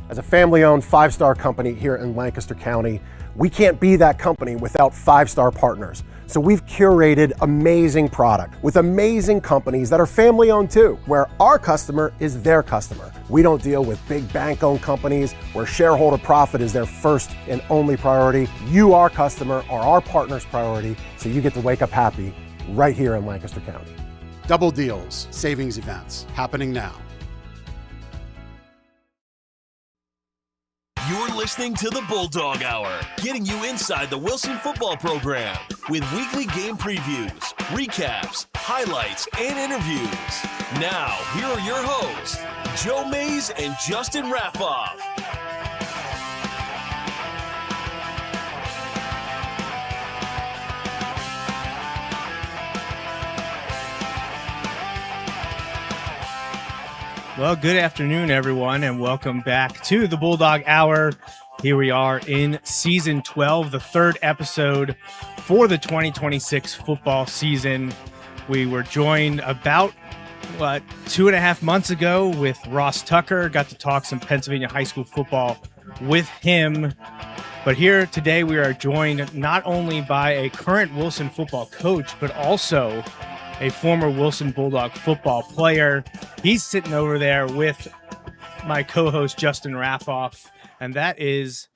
As a family-owned five-star company here in Lancaster County, we can't be that company without five-star partners. So we've curated amazing product with amazing companies that are family-owned too, where our customer is their customer. We don't deal with big bank-owned companies where shareholder profit is their first and only priority. You, our customer, are our partner's priority, so you get to wake up happy right here in Lancaster County. Double deals, savings events, happening now. You're listening to the Bulldog Hour, getting you inside the Wilson football program with weekly game previews, recaps, highlights, and interviews. Now, here are your hosts, Joe Mays and Justin Raffoff. Well, good afternoon, everyone, and welcome back to the Bulldog Hour. Here we are in Season 12, the third episode for the 2026 football season. We were joined about, 2.5 months ago with Ross Tucker. Got to talk some Pennsylvania high school football with him. But here today we are joined not only by a current Wilson football coach, but also a former Wilson Bulldog football player. He's sitting over there with my co-host Justin Raffoff, and that is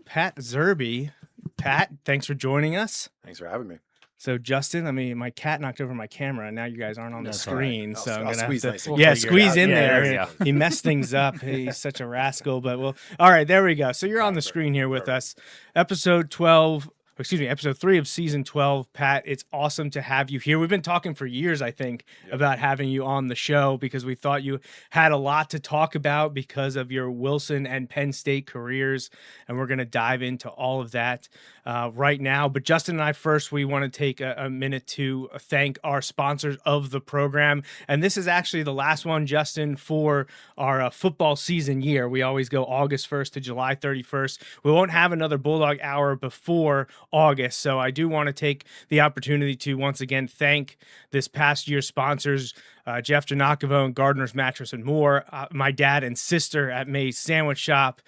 Pat Zerbe. Pat, thanks for joining us. Thanks for having me. So Justin, my cat knocked over my camera, and now you guys aren't on the screen. Right. So I'm I'll gonna squeeze have to, nice squeeze in Yeah, there. He messed things up. He's such a rascal. But all right, there we go. So you're on the screen here with us. Episode 3 of Season 12. Pat, it's awesome to have you here. We've been talking for years, I think, about having you on the show because we thought you had a lot to talk about because of your Wilson and Penn State careers, and we're going to dive into all of that right now. But Justin and I first, we want to take a minute to thank our sponsors of the program, and this is actually the last one, Justin, for our football season year. We always go August 1st to July 31st. We won't have another Bulldog Hour before August. So I do want to take the opportunity to once again thank this past year's sponsors, Jeff Janakovo and Gardner's Mattress and More, my dad and sister at May's Sandwich Shop,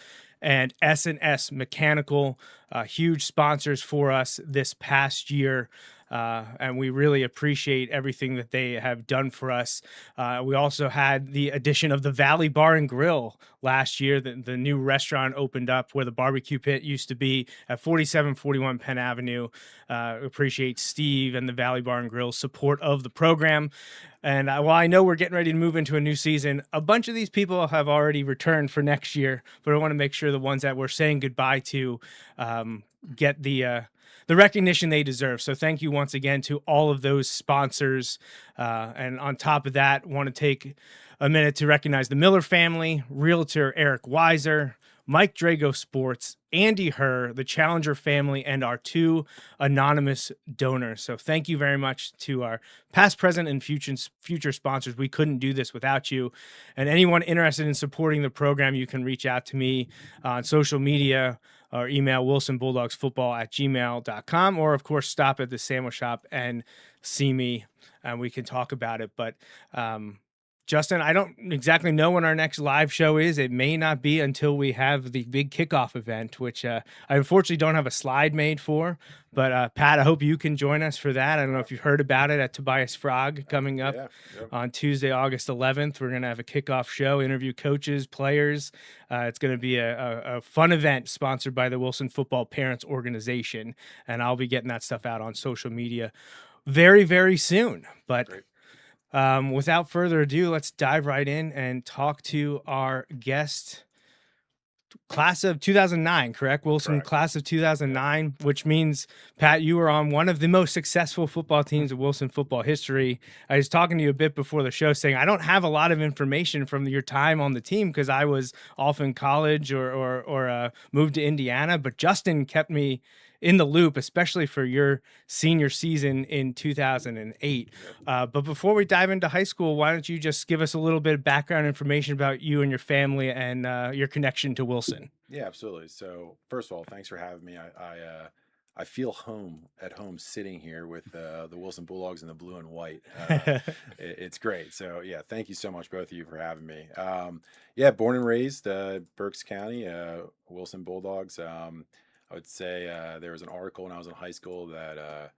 and S&S Mechanical, huge sponsors for us this past year. And we really appreciate everything that they have done for us. We also had the addition of the Valley Bar and Grill last year. The new restaurant opened up where the barbecue pit used to be at 4741 Penn Avenue. Appreciate Steve and the Valley Bar and Grill's support of the program. And while I know we're getting ready to move into a new season, a bunch of these people have already returned for next year, but I want to make sure the ones that we're saying goodbye to get the recognition they deserve. So thank you once again to all of those sponsors. And on top of that, want to take a minute to recognize the Miller family, Realtor Eric Weiser, Mike Drago Sports, Andy Herr, the Challenger family, and our 2 anonymous donors. So thank you very much to our past, present, and future sponsors. We couldn't do this without you. And anyone interested in supporting the program, you can reach out to me on social media or email wilsonbulldogsfootball@gmail.com, or of course stop at the sandwich shop and see me and we can talk about it. But Justin, I don't exactly know when our next live show is. It may not be until we have the big kickoff event, which I unfortunately don't have a slide made for. But Pat, I hope you can join us for that. I don't know if you've heard about it at Tobias Frog coming up on Tuesday, August 11th. We're going to have a kickoff show, interview coaches, players. It's going to be a fun event sponsored by the Wilson Football Parents Organization. And I'll be getting that stuff out on social media very, very soon. But without further ado, let's dive right in and talk to our guest. Class of 2009, correct? Wilson, correct. Class of 2009, which means, Pat, you were on one of the most successful football teams of Wilson football history. I was talking to you a bit before the show saying I don't have a lot of information from your time on the team because I was off in college or moved to Indiana, but Justin kept me in the loop, especially for your senior season in 2008. But before we dive into high school, why don't you just give us a little bit of background information about you and your family and your connection to Wilson? Yeah, absolutely. So first of all, thanks for having me. I feel at home sitting here with the Wilson Bulldogs in the blue and white. It's great. So yeah, thank you so much, both of you, for having me. Yeah, born and raised Berks County, Wilson Bulldogs. I would say there was an article when I was in high school that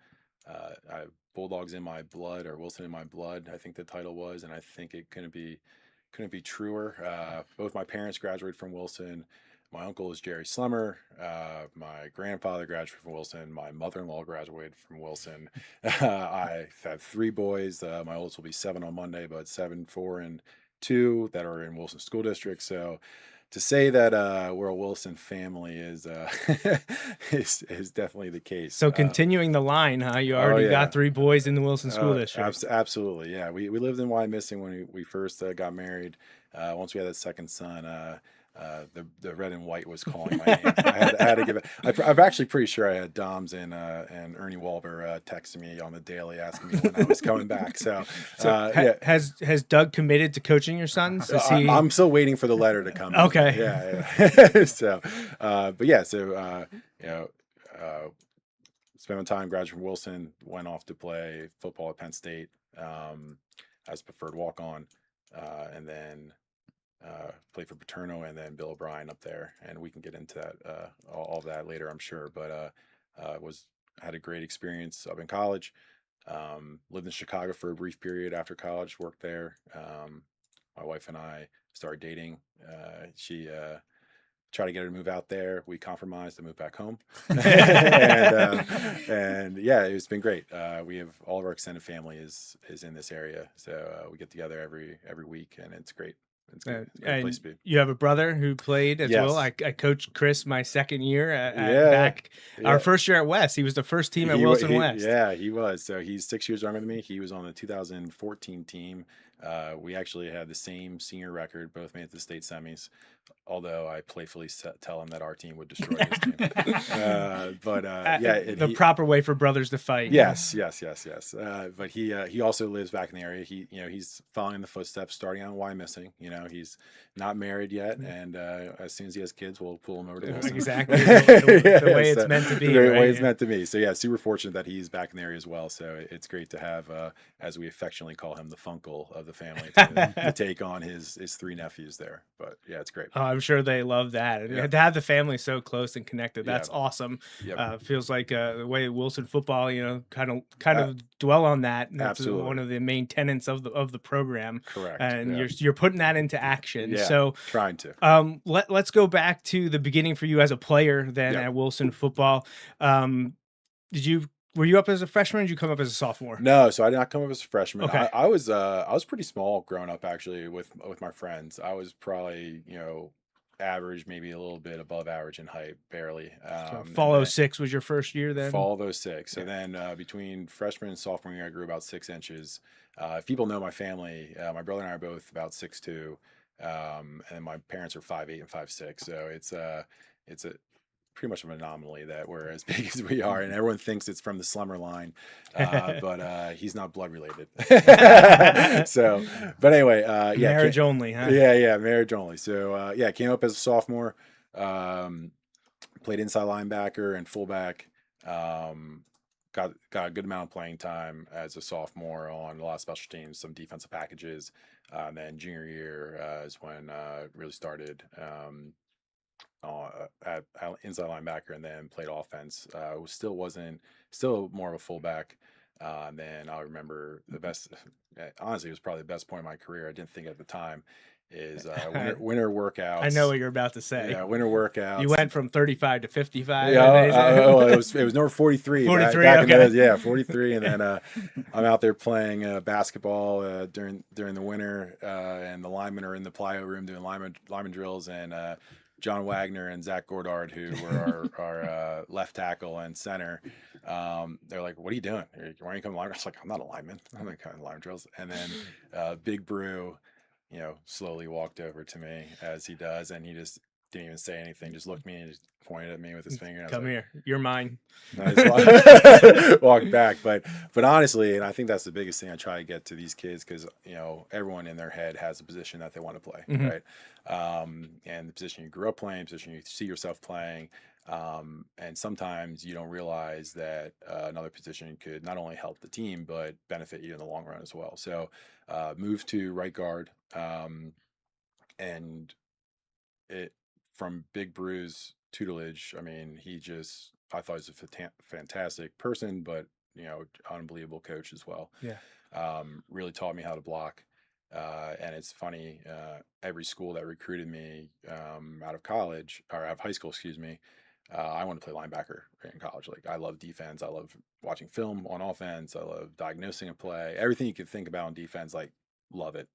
Bulldogs in my blood, or Wilson in my blood, I think the title was, and I think it couldn't be truer. Both my parents graduated from Wilson. My uncle is Jerry Slummer. My grandfather graduated from Wilson. My mother-in-law graduated from Wilson. I have 3 boys. My oldest will be 7 on Monday, but 7, 4, and 2 that are in Wilson School District. So to say that we're a Wilson family is is definitely the case. So continuing the line, huh? You already got 3 boys in the Wilson School District. Absolutely, yeah. We lived in Wyomissing when we first got married. Once we had that second son, the red and white was calling my name. I had to give it. I'm actually pretty sure I had Doms and Ernie Walber texting me on the daily asking me when I was coming back. So yeah. Has Doug committed to coaching your sons? I'm still waiting for the letter to come. Okay. Yeah. So, but yeah. So spent my time, graduated from Wilson, went off to play football at Penn State as preferred walk-on, and then played for Paterno and then Bill O'Brien up there, and we can get into that all of that later, I'm sure. But had a great experience up in college. Lived in Chicago for a brief period after college. Worked there. My wife and I started dating. She tried to get her to move out there. We compromised and moved back home. and yeah, it's been great. We have all of our extended family is in this area, so we get together every week, and it's great. It's good. It's a great place to be. You have a brother who played as well. I coached Chris my second year our first year at West. He was the first team at Wilson West. Yeah, he was. So he's 6 years younger than me. He was on the 2014 team. We actually had the same senior record, both made it to the state semis, although I playfully tell him that our team would destroy his team. The proper way for brothers to fight. Yes. But he also lives back in the area. He's following in the footsteps, starting out in Wyomissing. He's not married yet, and as soon as he has kids, we'll pull him over to Wilson. Exactly. The way it's meant to be. The way it's meant to be. So yeah, super fortunate that he's back in the area as well. So it's great to have, as we affectionately call him, the Funkle of the family to take on his 3 nephews there. But yeah, it's great. Oh, I'm sure they love that. And to have the family so close and connected, that's awesome. Yep. Feels like the way Wilson football, kind of dwell on that. And that's absolutely one of the main tenets of the program. Correct. And you're putting that into action. Yeah, so trying to. Let's go back to the beginning for you as a player then at Wilson football. Were you up as a freshman, or did you come up as a sophomore? No, so I did not come up as a freshman. Okay. I was pretty small growing up, actually, with my friends. I was probably, average, maybe a little bit above average in height, barely. Fall 06 was your first year then? Fall 06. So then between freshman and sophomore year, I grew about 6 inches. If people know my family, my brother and I are both about 6'2", and my parents are 5'8" and 5'6". So it's a pretty much of an anomaly that we're as big as we are, and everyone thinks it's from the Slummer line, but he's not blood related. So, but anyway, marriage only, huh? Yeah, marriage only. So came up as a sophomore, played inside linebacker and fullback. Got a good amount of playing time as a sophomore on a lot of special teams, some defensive packages. And then junior year is when really started. At inside linebacker, and then played offense. Still more of a fullback. Then I remember honestly, it was probably the best point of my career. I didn't think at the time is winter workouts. I know what you're about to say. Yeah, winter workouts. You went from 35 to 55. Yeah, it was number 43. 43, back okay. in those, 43, and then I'm out there playing basketball during the winter, and the linemen are in the plyo room doing lineman drills, and John Wagner and Zach Gordard, who were our left tackle and center, they're like, "What are you doing? Why are you coming lineman?" I was like, "I'm not a lineman. I'm not coming lineman drills." And then Big Brew, slowly walked over to me as he does, and he just didn't even say anything, just looked at me and just pointed at me with his finger. And I was Come like, here, you're mine. I just walked back. But honestly, and I think that's the biggest thing I try to get to these kids, because everyone in their head has a position that they want to play, right? And the position you grew up playing, position you see yourself playing. And sometimes you don't realize that another position could not only help the team but benefit you in the long run as well. So moved to right guard, and it from Big Brew's tutelage. I mean, I thought he was a fantastic person, but unbelievable coach as well. Yeah. Really taught me how to block. And it's funny, every school that recruited me out of college, or out of high school, excuse me, I want to play linebacker in college. Like, I love defense. I love watching film on offense. I love diagnosing a play. Everything you could think about on defense, like, love it.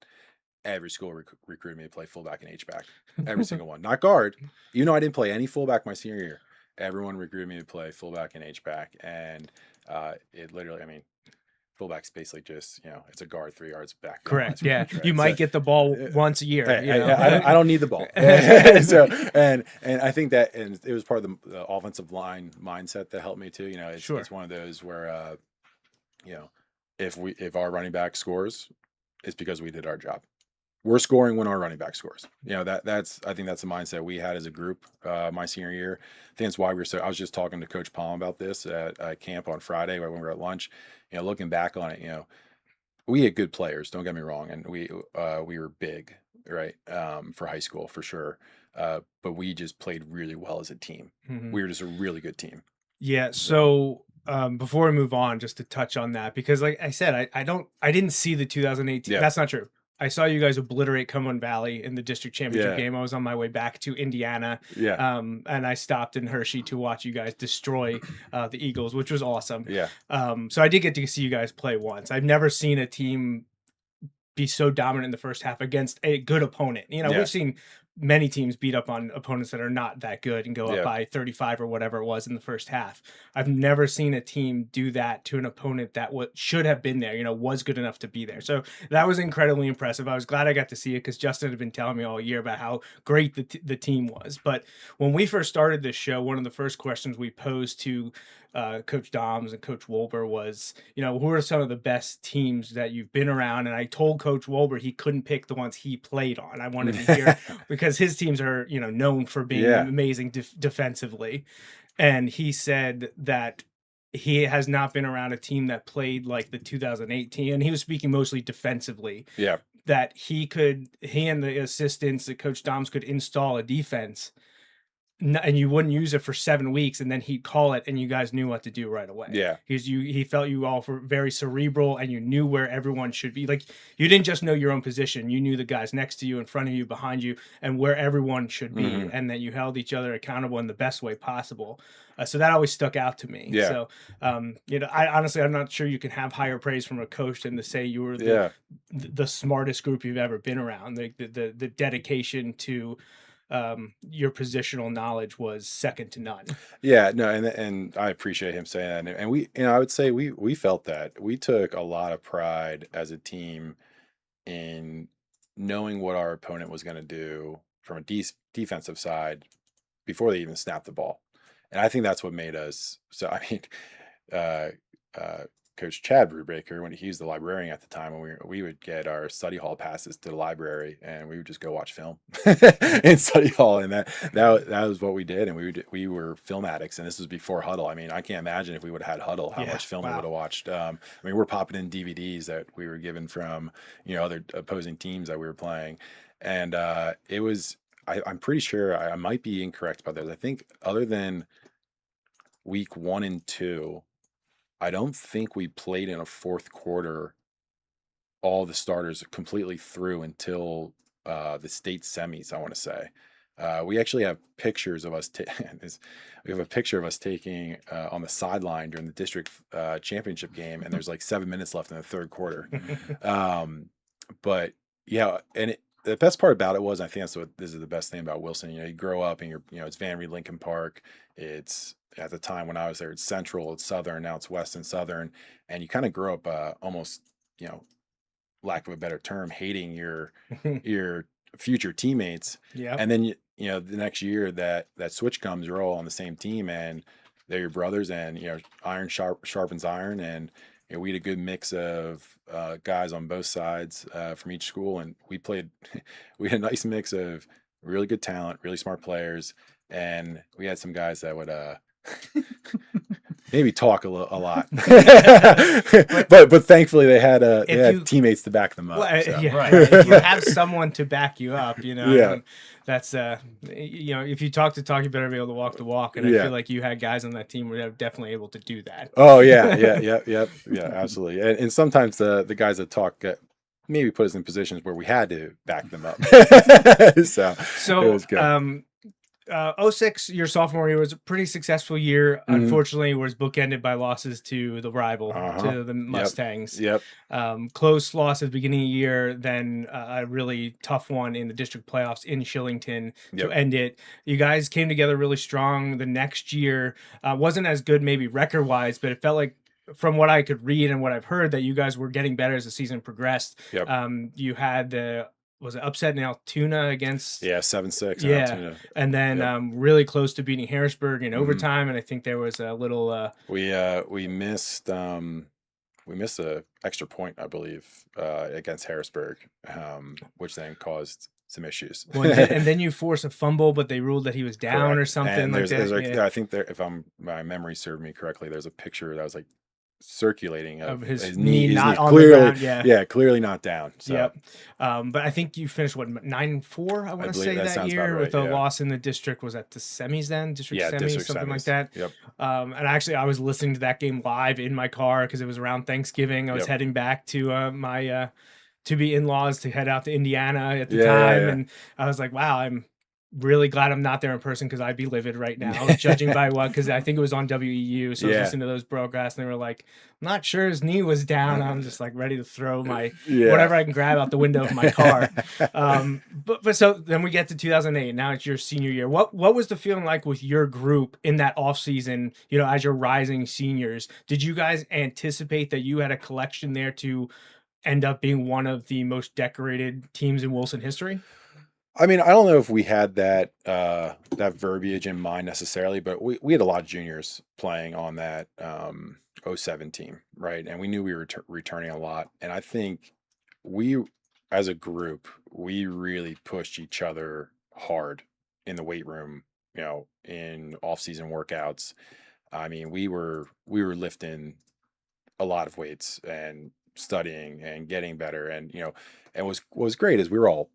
Every school recruited me to play fullback and H-back. Every single one. Not guard. Even though I didn't play any fullback my senior year, everyone recruited me to play fullback and H-back. And it literally, I mean, fullback's basically just, it's a guard 3 yards back. Correct. Yeah. Range, right? You might get the ball once a year. I don't need the ball. So, and I think that, and it was part of the offensive line mindset that helped me too. It's one of those where, if our running back scores, it's because we did our job. We're scoring when our running back scores. I think that's the mindset we had as a group my senior year. I think that's why I was just talking to Coach Palm about this at camp on Friday when we were at lunch. Looking back on it, we had good players, don't get me wrong, and we were big, right, for high school for sure. But we just played really well as a team. We were just a really good team. Yeah. So before we move on, just to touch on that, because like I said, I didn't see the 2018. Yeah. That's not true. I saw you guys obliterate Cumberland Valley in the district championship Yeah. game. I was on my way back to Indiana. Yeah. And I stopped in Hershey to watch you guys destroy the Eagles, which was awesome. Yeah. So I did get to see you guys play once. I've never seen a team be so dominant in the first half against a good opponent. We've seen many teams beat up on opponents that are not that good and go up by 35 or whatever it was in the first half. I've never seen a team do that to an opponent that should have been there, was good enough to be there. So that was incredibly impressive. I was glad I got to see it, because Justin had been telling me all year about how great the team was. But when we first started this show, one of the first questions we posed to Coach Doms and Coach Wolber was, who are some of the best teams that you've been around? And I told Coach Wolber he couldn't pick the ones he played on. I wanted to hear because his teams are, known for being amazing defensively. And he said that he has not been around a team that played like the 2018, and he was speaking mostly defensively. Yeah. That he and the assistants, that Coach Doms could install a defense, and you wouldn't use it for 7 weeks, and then he'd call it, and you guys knew what to do right away. Yeah. Because he felt you all were very cerebral, and you knew where everyone should be. Like, you didn't just know your own position. You knew the guys next to you, in front of you, behind you, and where everyone should be, and that you held each other accountable in the best way possible. So that always stuck out to me. Yeah. So, I honestly, I'm not sure you can have higher praise from a coach than to say you were the smartest group you've ever been around. The dedication to your positional knowledge was second to none. Yeah, no, and I appreciate him saying that. And we, I would say we felt that. We took a lot of pride as a team in knowing what our opponent was going to do from a defensive side before they even snapped the ball. And I think that's what made us. So, I mean, Coach Chad Brubaker, when he was the librarian at the time, when we would get our study hall passes to the library, and we would just go watch film in study hall, and that was what we did. And we were film addicts, and this was before Huddle. I mean, I can't imagine if we would have had Huddle, how much film we would have watched. I mean, we're popping in DVDs that we were given from other opposing teams that we were playing, and it was. I'm pretty sure I might be incorrect about this. I think other than week 1 and 2. I don't think we played in a fourth quarter all the starters completely through until the state semis, I want to say. We actually have pictures of us. We have a picture of us taking on the sideline during the district championship game, and there's like 7 minutes left in the third quarter. But yeah, and the best part about it was, I think this is the best thing about Wilson. You grow up and it's Van Reed Lincoln Park. It's at the time when I was there, it's Central, it's Southern, now it's West and Southern, and you kind of grow up almost, lack of a better term, hating your future teammates. Yeah. And then the next year that switch comes, you're all on the same team, and they're your brothers, and iron sharpens iron, and we had a good mix of guys on both sides from each school, and we had a nice mix of really good talent, really smart players, and we had some guys that would maybe talk a lot, but thankfully they had teammates to back them up. Well, so. yeah, right. If you have someone to back you up, Yeah. that's if you talk the talk, you better be able to walk the walk. And I feel like you had guys on that team who were definitely able to do that. Oh yeah, absolutely. And sometimes the guys that talk maybe put us in positions where we had to back them up. so it was good. 06, your sophomore year was a pretty successful year. Unfortunately, it was bookended by losses to the rival, to the Mustangs. Yep. Close loss at the beginning of the year, then a really tough one in the district playoffs in Shillington to end it. You guys came together really strong. The next year wasn't as good maybe record-wise, but it felt like, from what I could read and what I've heard, that you guys were getting better as the season progressed. Yep. You had was it upset in Altoona against 7-6 in Altoona. And then really close to beating Harrisburg in overtime, and I think there was a little we missed a extra point, I believe, against Harrisburg, which then caused some issues. Well, and then you force a fumble, but they ruled that he was down. Correct. Or something and like that. I think if my memory served me correctly, there's a picture that was like circulating of his knee not on clearly, the ground. Clearly not down. So. Yep. But I think you finished 9-4. I want to say that year with a loss in the district. Was that the semis then? District semis, something like that. Yep. And actually, I was listening to that game live in my car because it was around Thanksgiving. I was heading back to my to-be in-laws to head out to Indiana at the time, and I was like, wow, I'm really glad I'm not there in person because I'd be livid right now, judging by because I think it was on WEU. So I was listening to those broadcasts, and they were like, I'm not sure his knee was down. I'm just like ready to throw my whatever I can grab out the window of my car. But so then we get to 2008. Now it's your senior year. What was the feeling like with your group in that off season? As you're rising seniors, did you guys anticipate that you had a collection there to end up being one of the most decorated teams in Wilson history? I mean, I don't know if we had that verbiage in mind necessarily, but we had a lot of juniors playing on that 07 team, right? And we knew we were returning a lot. And I think we, as a group, we really pushed each other hard in the weight room, in off-season workouts. I mean, we were lifting a lot of weights and studying and getting better. And, and what was great is we're all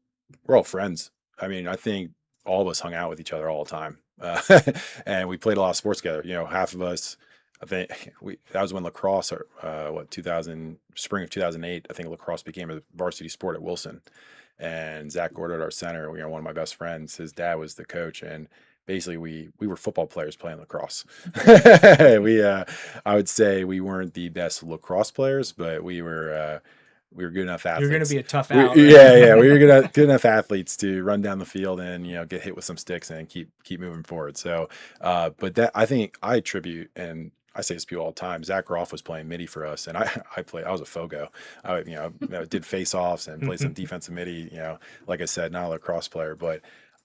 friends. I mean, I think all of us hung out with each other all the time, and we played a lot of sports together. Half of us, I think that was when lacrosse, spring of 2008, I think lacrosse became a varsity sport at Wilson. And Zach Gordon, our center, one of my best friends, his dad was the coach, and basically we were football players playing lacrosse. I would say we weren't the best lacrosse players, but we were good enough athletes. You're going to be a tough out. We were good enough athletes to run down the field and get hit with some sticks and keep moving forward. So, but that I think I attribute, and I say this to people all the time, Zach Groff was playing midi for us, and I was a Fogo. I did face-offs and played some defensive midi. Like I said, not a lacrosse player, but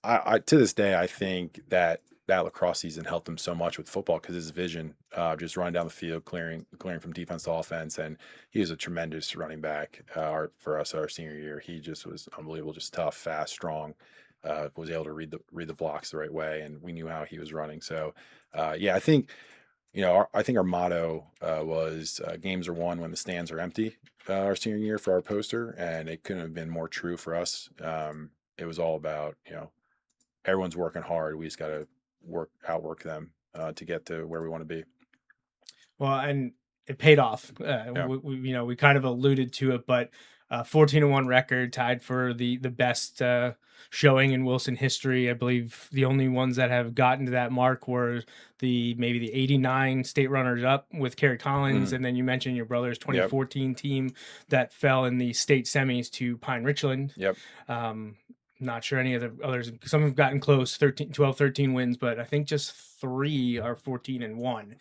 I to this day I think that lacrosse season helped him so much with football because his vision, just running down the field, clearing from defense to offense, and he was a tremendous running back for us our senior year. He just was unbelievable, just tough, fast, strong. Was able to read the blocks the right way, and we knew how he was running. So, I think I think our motto was games are won when the stands are empty. Our senior year for our poster, and it couldn't have been more true for us. It was all about everyone's working hard. We just got to outwork them to get to where we want to be. Well, and it paid off. We kind of alluded to it, but 14-1 record, tied for the best showing in Wilson history. I believe the only ones that have gotten to that mark were maybe the 89 state runners up with Kerry Collins, and then you mentioned your brother's 2014 team that fell in the state semis to Pine Richland. Yep. Not sure any of the others. Some have gotten close, 12, 13 wins, but I think just 3 are 14-1.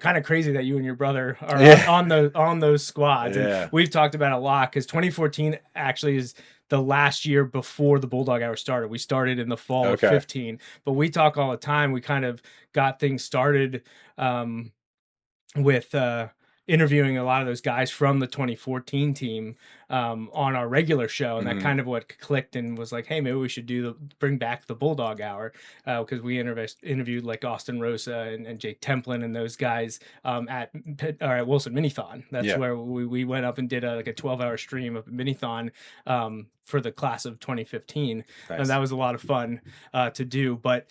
Kind of crazy that you and your brother are on those squads. Yeah. And we've talked about it a lot because 2014 actually is the last year before the Bulldog Hour started. We started in the fall of Okay. 15, but we talk all the time. We kind of got things started with interviewing a lot of those guys from the 2014 team on our regular show, and that kind of what clicked and was like, hey, maybe we should bring back the Bulldog Hour, because we interviewed like Austin Rosa and Jake Templin and those guys at Wilson Minithon. That's where we went up and did like a 12-hour stream of Minithon for the class of 2015. Nice. And that was a lot of fun to do. But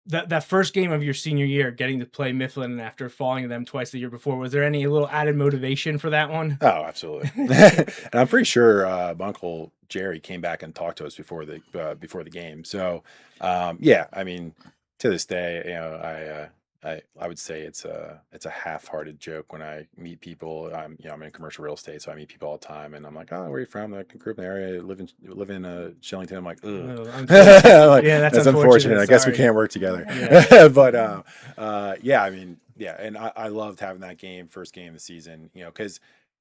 that first game of your senior year, getting to play Mifflin after falling to them twice the year before, was there any little added motivation for that one? Oh, absolutely. And I'm pretty sure my Uncle Jerry came back and talked to us before the game. So yeah, I mean, to this day, you know, I would say it's a half-hearted joke when I meet people. I'm in commercial real estate, so I meet people all the time, and I'm like, oh, where are you from? I grew up in the area, live in Shillington. I'm like, ugh. Like, yeah, that's unfortunate. I guess we can't work together. Yeah. But yeah, I mean, yeah, and I loved having that game, first game of the season, you know, because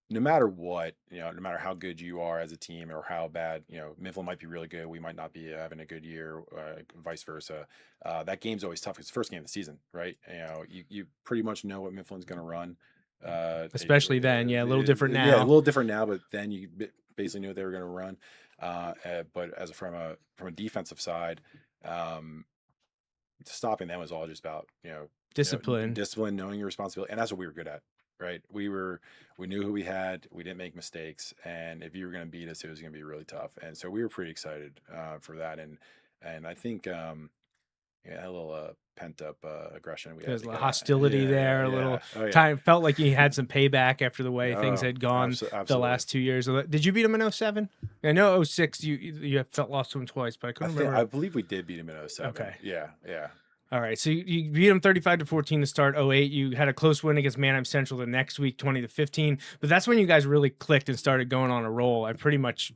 no matter what, you know, no matter how good you are as a team or how bad, you know, Mifflin might be really good, we might not be having a good year, vice versa. That game's always tough. It's the first game of the season, right? You know, you pretty much know what Mifflin's going to run. Especially then, yeah, a little different now. Yeah, a little different now, but then you basically knew what they were going to run. But from a defensive side, stopping them was all just about, you know, discipline, knowing your responsibility, and that's what we were good at. Right. We knew who we had. We didn't make mistakes. And if you were going to beat us, it was going to be really tough. And so we were pretty excited for that. And I think, a little pent up aggression. There's a little hostility there, a little time. Felt like you had some payback after the way things had gone the last 2 years. Did you beat them in 07? I know 06, you lost to them twice, but I couldn't remember. I believe we did beat them in 07. Okay. Yeah. All right, so you beat them 35-14 to start 08. You had a close win against Manheim Central the next week, 20-15. But that's when you guys really clicked and started going on a roll. I pretty much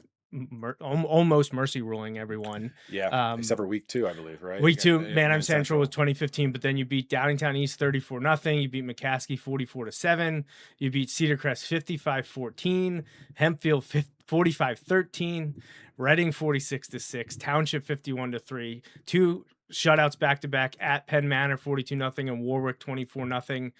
almost mercy ruling everyone. Yeah, except for week 2, I believe, right? Week 2, Manheim Central was 2015, but then you beat Downingtown East 34-0. You beat McCaskey 44-7. You beat Cedar Crest 55-14. Hempfield 45-13. Reading 46-6. Township 51-3. 2 shutouts back-to-back at Penn Manor 42-0 and Warwick 24-0.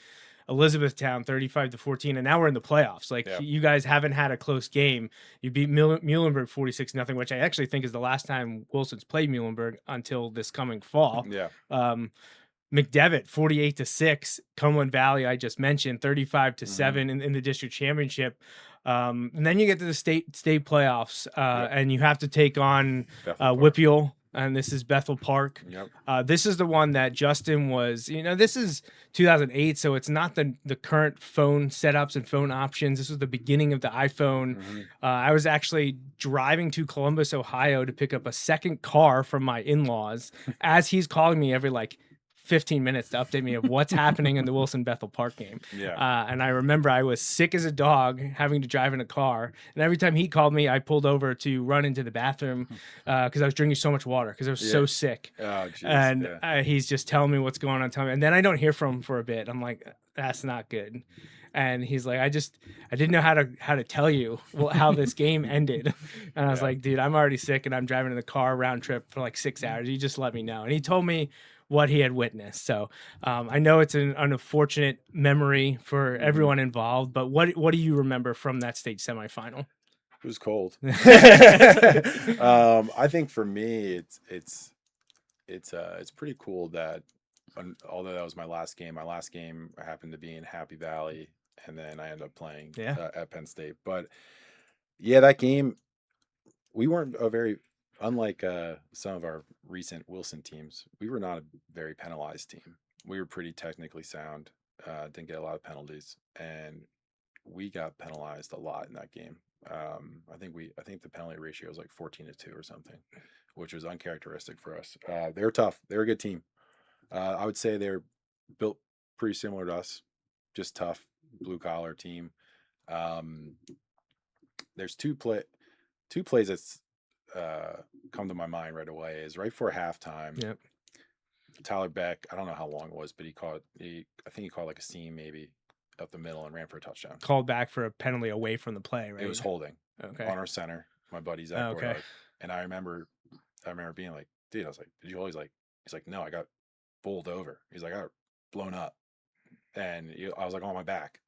Elizabethtown 35-14, and now we're in the playoffs. Like, you guys haven't had a close game. You beat Muhlenberg 46-0, which I actually think is the last time Wilson's played Muhlenberg until this coming fall. Yeah. McDevitt 48-6. Cumberland Valley, I just mentioned, 35-7 in the district championship. And then you get to the state playoffs, and you have to take on Whippeal. And this is Bethel Park. Yep. This is the one that Justin was, this is 2008, so it's not the current phone setups and phone options. This was the beginning of the iPhone. I was actually driving to Columbus, Ohio to pick up a second car from my in-laws as he's calling me every 15 minutes to update me of what's happening in the Wilson Bethel Park game. And I remember I was sick as a dog having to drive in a car. And every time he called me, I pulled over to run into the bathroom because I was drinking so much water because I was so sick. Oh, geez. And he's just telling me what's going on. And then I don't hear from him for a bit. I'm like, that's not good. And he's like, I didn't know how to tell you how this game ended. And I was like, dude, I'm already sick and I'm driving in the car round trip for 6 hours. You just let me know. And he told me what he had witnessed. So I know it's an unfortunate memory for everyone involved, but what do you remember from that state semifinal? It was cold. I think for me, it's pretty cool that although that was my last game happened to be in Happy Valley, and then I ended up playing at Penn State. But yeah, that game, we weren't unlike some of our recent Wilson teams, we were not a very penalized team. We were pretty technically sound, didn't get a lot of penalties, and we got penalized a lot in that game. I think the penalty ratio was 14-2 or something, which was uncharacteristic for us. They were tough. They were a good team. I would say they're built pretty similar to us, just tough, blue collar team. There's two plays that's come to my mind right away. Is right before halftime. Yep. Tyler Beck, I don't know how long it was, but I think he called a seam maybe up the middle and ran for a touchdown. Called back for a penalty away from the play, right? It was holding. Okay. on our center. My buddy Zach Okay. Gordard. And I remember being like, dude, I was like, did you always like? He's like, no, I got bowled over. He's like, I got blown up, and I was like on my back.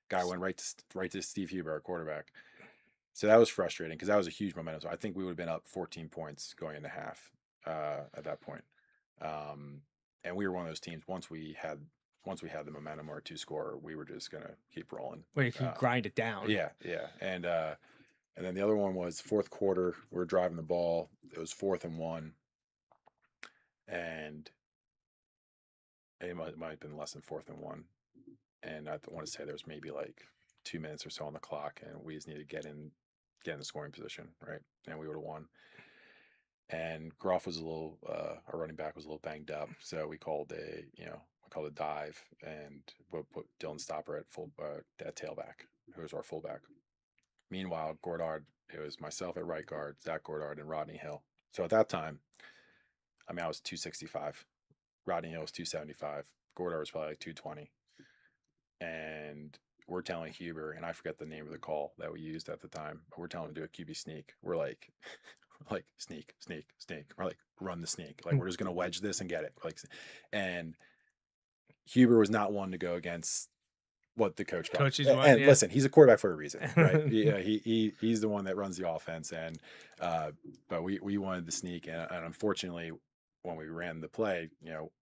Guy went right to Steve Huber, our quarterback. So that was frustrating because that was a huge momentum. So I think we would have been up 14 points going into half at that point. And we were one of those teams. Once we had the momentum or a 2-score, we were just gonna keep rolling. Where you can grind it down. Yeah. And then the other one was fourth quarter. We were driving the ball. It was 4th and 1, and it might have been less than 4th and 1. And I want to say there was maybe like 2 minutes or so on the clock, and we just needed to get in the scoring position, right? And we would have won. And Groff was our running back was a little banged up, so we called a dive, and we'll put Dylan Stopper at tailback, who was our fullback. Meanwhile, Gordard, it was myself at right guard, Zach Gordard, and Rodney Hill. So at that time, I was 265. Rodney Hill was 275. Gordard was probably like 220. And we're telling Huber, and I forget the name of the call that we used at the time, but we're telling him to do a QB sneak. We're like sneak. We're like, run the sneak. Like, we're just going to wedge this and get it. And Huber was not one to go against what the coach got. Listen, he's a quarterback for a reason, right? He's the one that runs the offense, and but we wanted the sneak, and unfortunately, when we ran the play,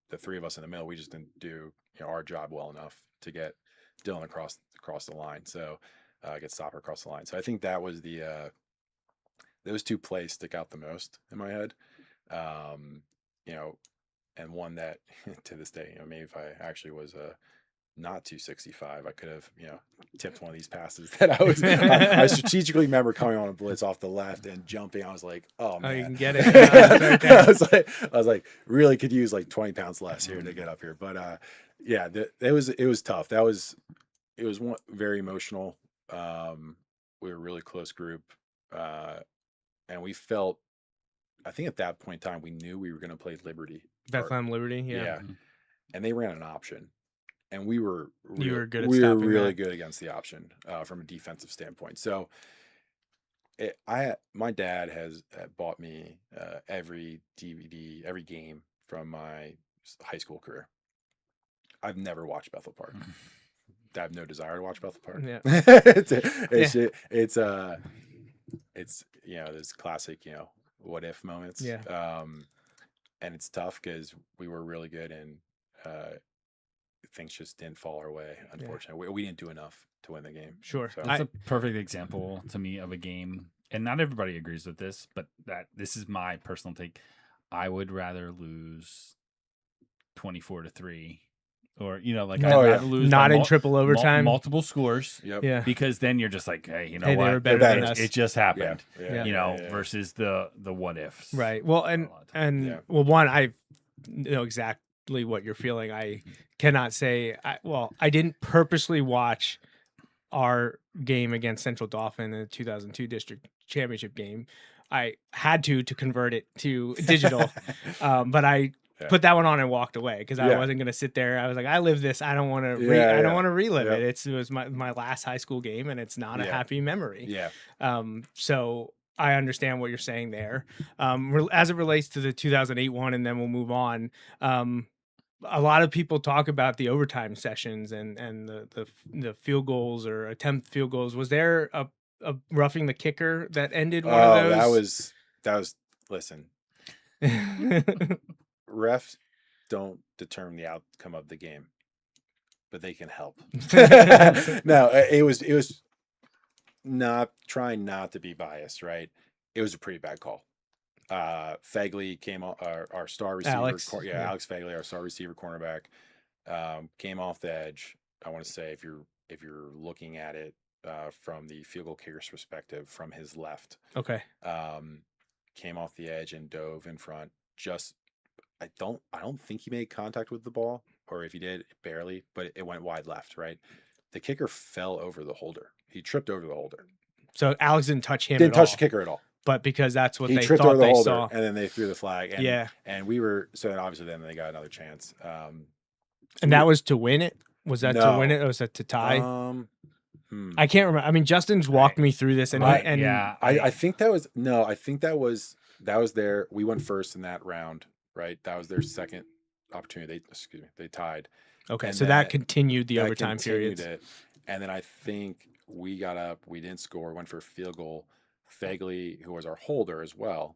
the three of us in the middle, we just didn't do our job well enough to get Dylan across the line. So get Stopper across the line. So I think that was those two plays stick out the most in my head. And one that to this day, maybe if I actually was not 265, I could have, tipped one of these passes that I strategically remember coming on a blitz off the left and jumping. I was like, oh man, you can get it. I was like, really could use like 20 pounds less here to get up here. But it was tough. It was very emotional. We were a really close group. And we felt, I think at that point in time, we knew we were going to play Liberty. Bethlehem Liberty. Yeah. And they ran an option. And we were really good against the option from a defensive standpoint. So my dad has bought me every DVD, every game from my high school career. I've never watched Bethel Park. I have no desire to watch Bethel Park. Yeah. It's there's classic, what if moments. Yeah. And it's tough because we were really good and things just didn't fall our way, unfortunately. We didn't do enough to win the game. Sure. So. That's a perfect example to me of a game, and not everybody agrees with this, but this is my personal take. I would rather lose 24-3, or I'd rather lose not in triple overtime, multiple scores. Yep. Yeah. Because then you're just like, hey, they what? were better than us. It just happened. Versus Versus the what ifs. Right. Well, and one, I know exactly what you're feeling. I cannot say. I didn't purposely watch our game against Central Dauphin in the 2002 district championship game. I had to convert it to digital, but I put that one on and walked away because I wasn't going to sit there. I was like, I live this. I don't want to. I don't want to relive it. It was my last high school game, and it's not a happy memory. Yeah. So I understand what you're saying there. As it relates to the 2008 one, and then we'll move on. A lot of people talk about the overtime sessions and the field goals or attempt field goals. Was there a roughing the kicker that ended one of those? That was listen. Refs don't determine the outcome of the game, but they can help. No, it was not trying not to be biased, right? It was a pretty bad call. Fegley came off our star receiver. Alex Fegley, our star receiver cornerback, came off the edge. I want to say if you're looking at it from the field goal kicker's perspective, from his left, came off the edge and dove in front. I don't think he made contact with the ball, or if he did, barely, but it went wide left, right? The kicker fell over the holder. He tripped over the holder. So Alex didn't touch him. Didn't touch the kicker at all. But because that's what he they tripped thought over the they holder, saw, and then they threw the flag. And, and we were obviously then they got another chance. And that was to win it. Was that to win it, or was that to tie? I can't remember. I mean, Justin's walked me through this, and I think that was their. We went first in that round, right? That was their second opportunity. They tied. Okay, And so that continued the overtime continued periods. it. And then I think we got up, we didn't score, went for a field goal. Fagley, who was our holder as well,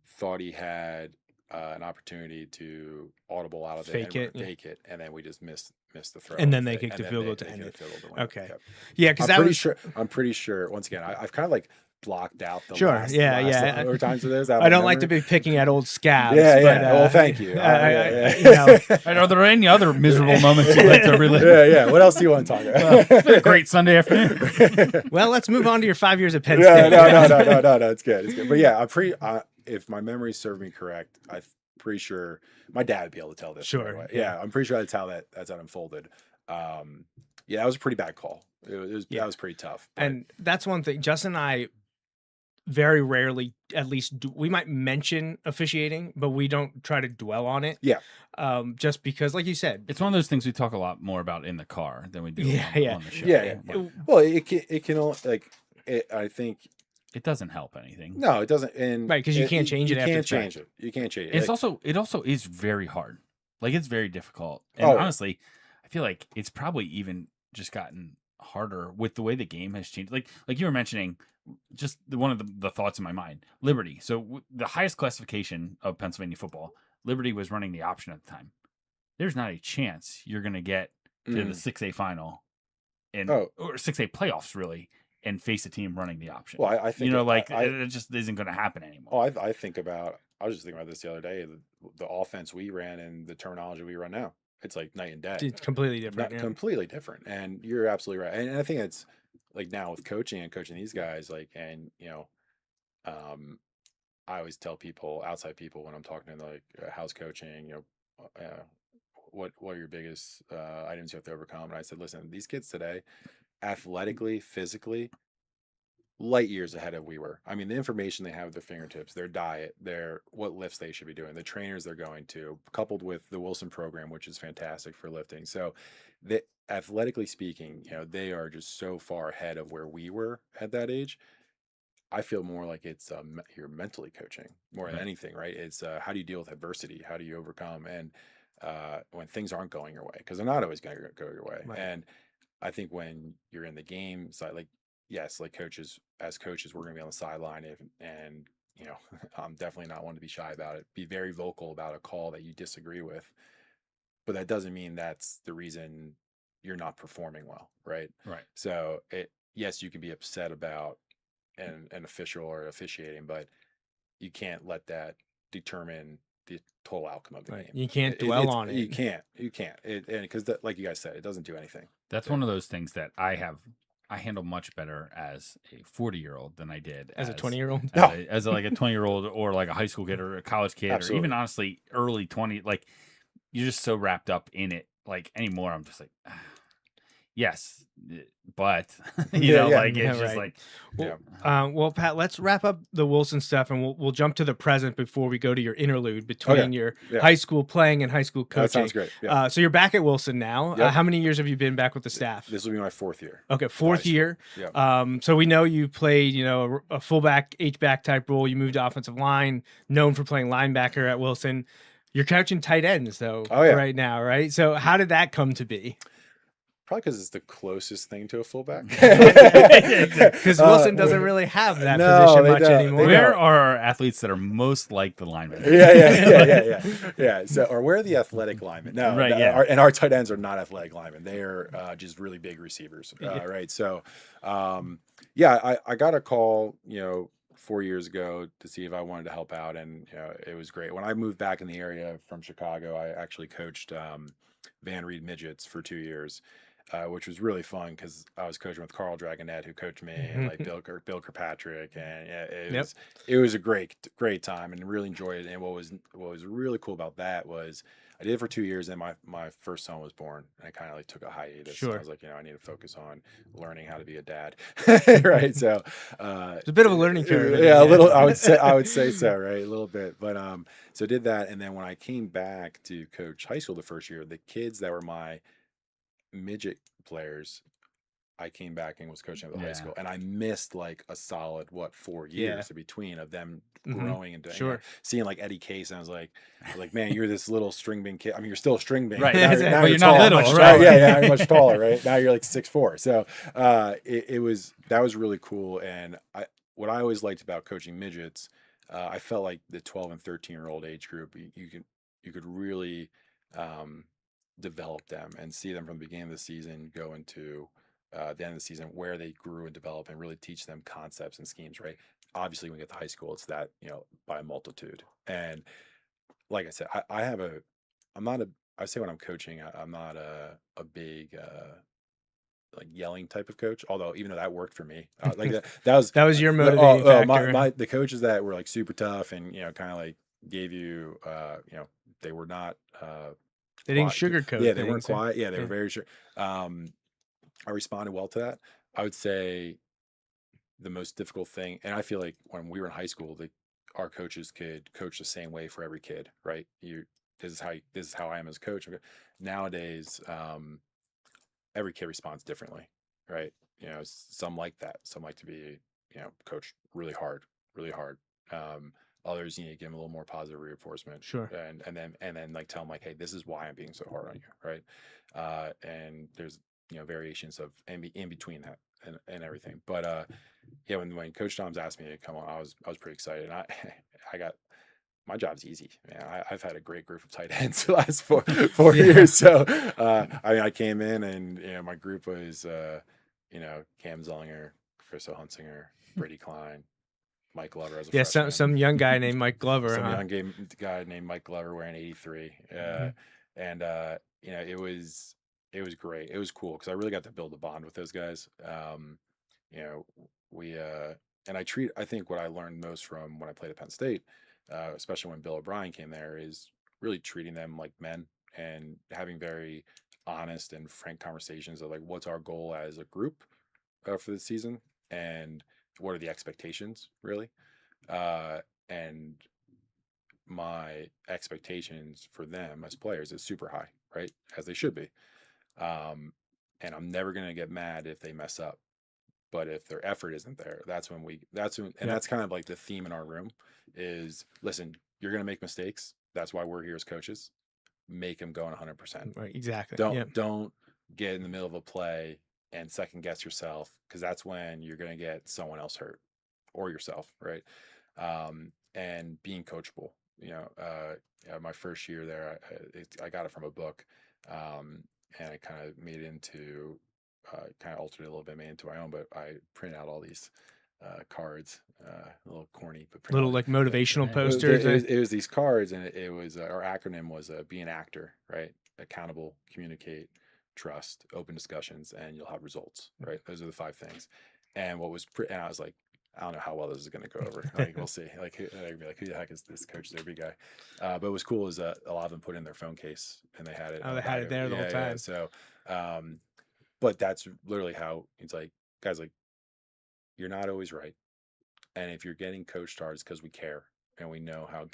thought he had an opportunity to audible out of Fake it, it, and then we just missed the throw. And then they kicked the field goal to end it. Okay. Yep. Yeah, because I'm pretty sure. Once again, I've kind of like blocked out the Sure, last overtimes of those. I don't like to be picking at old scabs. Yeah. But, Well, thank you. You know, And are there any other miserable moments you'd like to relive? Yeah. What else do you want to talk about? It's been a great Sunday afternoon. well, let's move on to your 5 years at Penn State. No. It's good. But yeah, if my memory serves me correct, I'm pretty sure my dad would be able to tell this. Sure. Right away. Yeah, I'm pretty sure that's how that unfolded. Yeah, that was a pretty bad call. That was pretty tough. But. And that's one thing. Justin and I very rarely, at least, we might mention officiating, but we don't try to dwell on it. Yeah. Just because, like you said, It's one of those things we talk a lot more about in the car than we do on the show. Yeah. Well, it can only I think it doesn't help anything. no, it doesn't. And right, because you can't change it after You the can't fact. change it. You can't change it. It's it also is very hard. Like it's very difficult. And honestly, I feel like it's probably even just gotten harder with the way the game has changed. Like you were mentioning, just one of the thoughts in my mind, Liberty. So the highest classification of Pennsylvania football, Liberty was running the option at the time. There's not a chance you're going to get to the 6A final or 6A playoffs really and face a team running the option. Well, I think it just isn't going to happen anymore. I was just thinking about this the other day. The offense we ran and the terminology we run now, it's like night and day. It's completely different. Completely different. And you're absolutely right. And I think it's like now with coaching these guys, I always tell people, outside people, when I'm talking to them, how's coaching, what are your biggest items you have to overcome? And I said, listen, these kids today, athletically, physically, light years ahead of we were. I mean, the information they have at their fingertips, their diet, what lifts they should be doing, the trainers they're going to, coupled with the Wilson program, which is fantastic for lifting. So athletically speaking, they are just so far ahead of where we were at that age. I feel more like it's you're mentally coaching more than anything, right? It's how do you deal with adversity? How do you overcome? And when things aren't going your way, because they're not always going to go your way. Right. And I think when you're in the game side, coaches, we're going to be on the sideline and I'm definitely not one to be shy about it. Be very vocal about a call that you disagree with, but that doesn't mean that's the reason you're not performing well, right? Right. So yes, you can be upset about an official or officiating, but you can't let that determine the total outcome of the game. You can't dwell on it. You can't. Because like you guys said, it doesn't do anything. That's one of those things that I handle much better as a 40-year-old than I did as a 20-year-old. As like a 20-year-old or like a high school kid or a college kid. Absolutely. Or even honestly early 20. Like you're just so wrapped up in it. Like anymore, I'm just like, yes, but it's just like. Well, Pat, let's wrap up the Wilson stuff, and we'll jump to the present before we go to your interlude between your high school playing and high school coaching. That sounds great. Yeah. So you're back at Wilson now. Yep. How many years have you been back with the staff? This will be my fourth year. Okay, fourth year. Yep. So we know you played, a fullback, H-back type role. You moved to offensive line, known for playing linebacker at Wilson. You're coaching tight ends though, right now, right? So how did that come to be? Probably because it's the closest thing to a fullback. Because Wilson doesn't really have that position much anymore. Where are our athletes that are most like the linemen? Yeah. So, or where are the athletic linemen? No, right. And our tight ends are not athletic linemen. They are just really big receivers. Right. So, I got a call, 4 years ago to see if I wanted to help out, and it was great. When I moved back in the area from Chicago, I actually coached Van Reed Midgets for 2 years. Which was really fun because I was coaching with Carl Dragonet, who coached me, and like Bill Kirkpatrick, and it was a great time, and really enjoyed it. And what was really cool about that was I did it for 2 years, and my first son was born, and I kind of took a hiatus. Sure. I was like, I need to focus on learning how to be a dad, right? So it's a bit of a learning curve. Yeah, a little. I would say so, right? A little bit, but so did that, and then when I came back to coach high school the first year, the kids that were my midget players I came back and was coaching at the high Yeah. school, and I missed like a solid 4 Yeah. years in between of them Mhm. growing and Sure. seeing like Eddie Case, and I was like, man, you're this little string bean kid. I mean, you're still a string bean, Right. Now, Exactly. now Well, you're you're not tall, little, much right. taller. Yeah, you're much taller, right? Now you're like 6'4". So that was really cool, and what I always liked about coaching midgets, I felt like the 12 and 13-year-old age group, you could really develop them and see them from the beginning of the season go into the end of the season where they grew and developed, and really teach them concepts and schemes, right? Obviously, when we get to high school, it's that, by a multitude. And like I said, I'm not a, I say when I'm coaching, I'm not a big, like yelling type of coach, although even though that worked for me, like That was your motivating factor. the coaches that were like super tough and, kind of like gave you, they were not, They didn't quiet. sugarcoat Yeah, they weren't things, quiet. Yeah, they yeah. were very sure. I responded well to that. I would say the most difficult thing, and I feel like when we were in high school, our coaches could coach the same way for every kid, right? This is how I am as a coach. Nowadays, every kid responds differently, right? Some like that. Some like to be, coached really hard, really hard. Others, you need to give them a little more positive reinforcement. Sure. And then like tell them like, hey, this is why I'm being so hard on you, right? And there's variations of in between that and everything. But yeah, when Coach Tom's asked me to come on, I was pretty excited. And I got, my job's easy, man. I've had a great group of tight ends the last four years. So I came in and my group was Cam Zellinger, Chris O'Hunsinger, Brady Klein, Mike Glover as a freshman. some young guy named Mike Glover. Some huh? young guy named Mike Glover wearing 83. And it was great. It was cool because I really got to build a bond with those guys. We and I think what I learned most from when I played at Penn State, especially when Bill O'Brien came there, is really treating them like men and having very honest and frank conversations of like, what's our goal as a group for the season, and what are the expectations really. And my expectations for them as players is super high, right? As they should be. And I'm never going to get mad if they mess up. But if their effort isn't there, that's when, that's kind of like the theme in our room is, listen, you're going to make mistakes. That's why we're here as coaches. Make them go on 100%. Right, exactly. Don't get in the middle of a play and second guess yourself, because that's when you're going to get someone else hurt or yourself, right? And being coachable. My first year there, I got it from a book, and I kind of made it into, kind of altered it a little bit, made it into my own. But I printed out all these cards, a little corny, but Little like motivational posters. It was these cards, and it was our acronym was be an actor, right? Accountable, communicate, trust, open discussions, and you'll have results, right? Those are the 5 things. And and I was like, I don't know how well this is going to go over. Like, we'll see. Like, I'd be like, who the heck is this Coach Zerbe guy? But what was cool is a lot of them put in their phone case, and they had it. Oh, they had it there the whole time. Yeah. So, but that's literally how it's like, guys, like, you're not always right. And if you're getting coach stars, because we care and we know how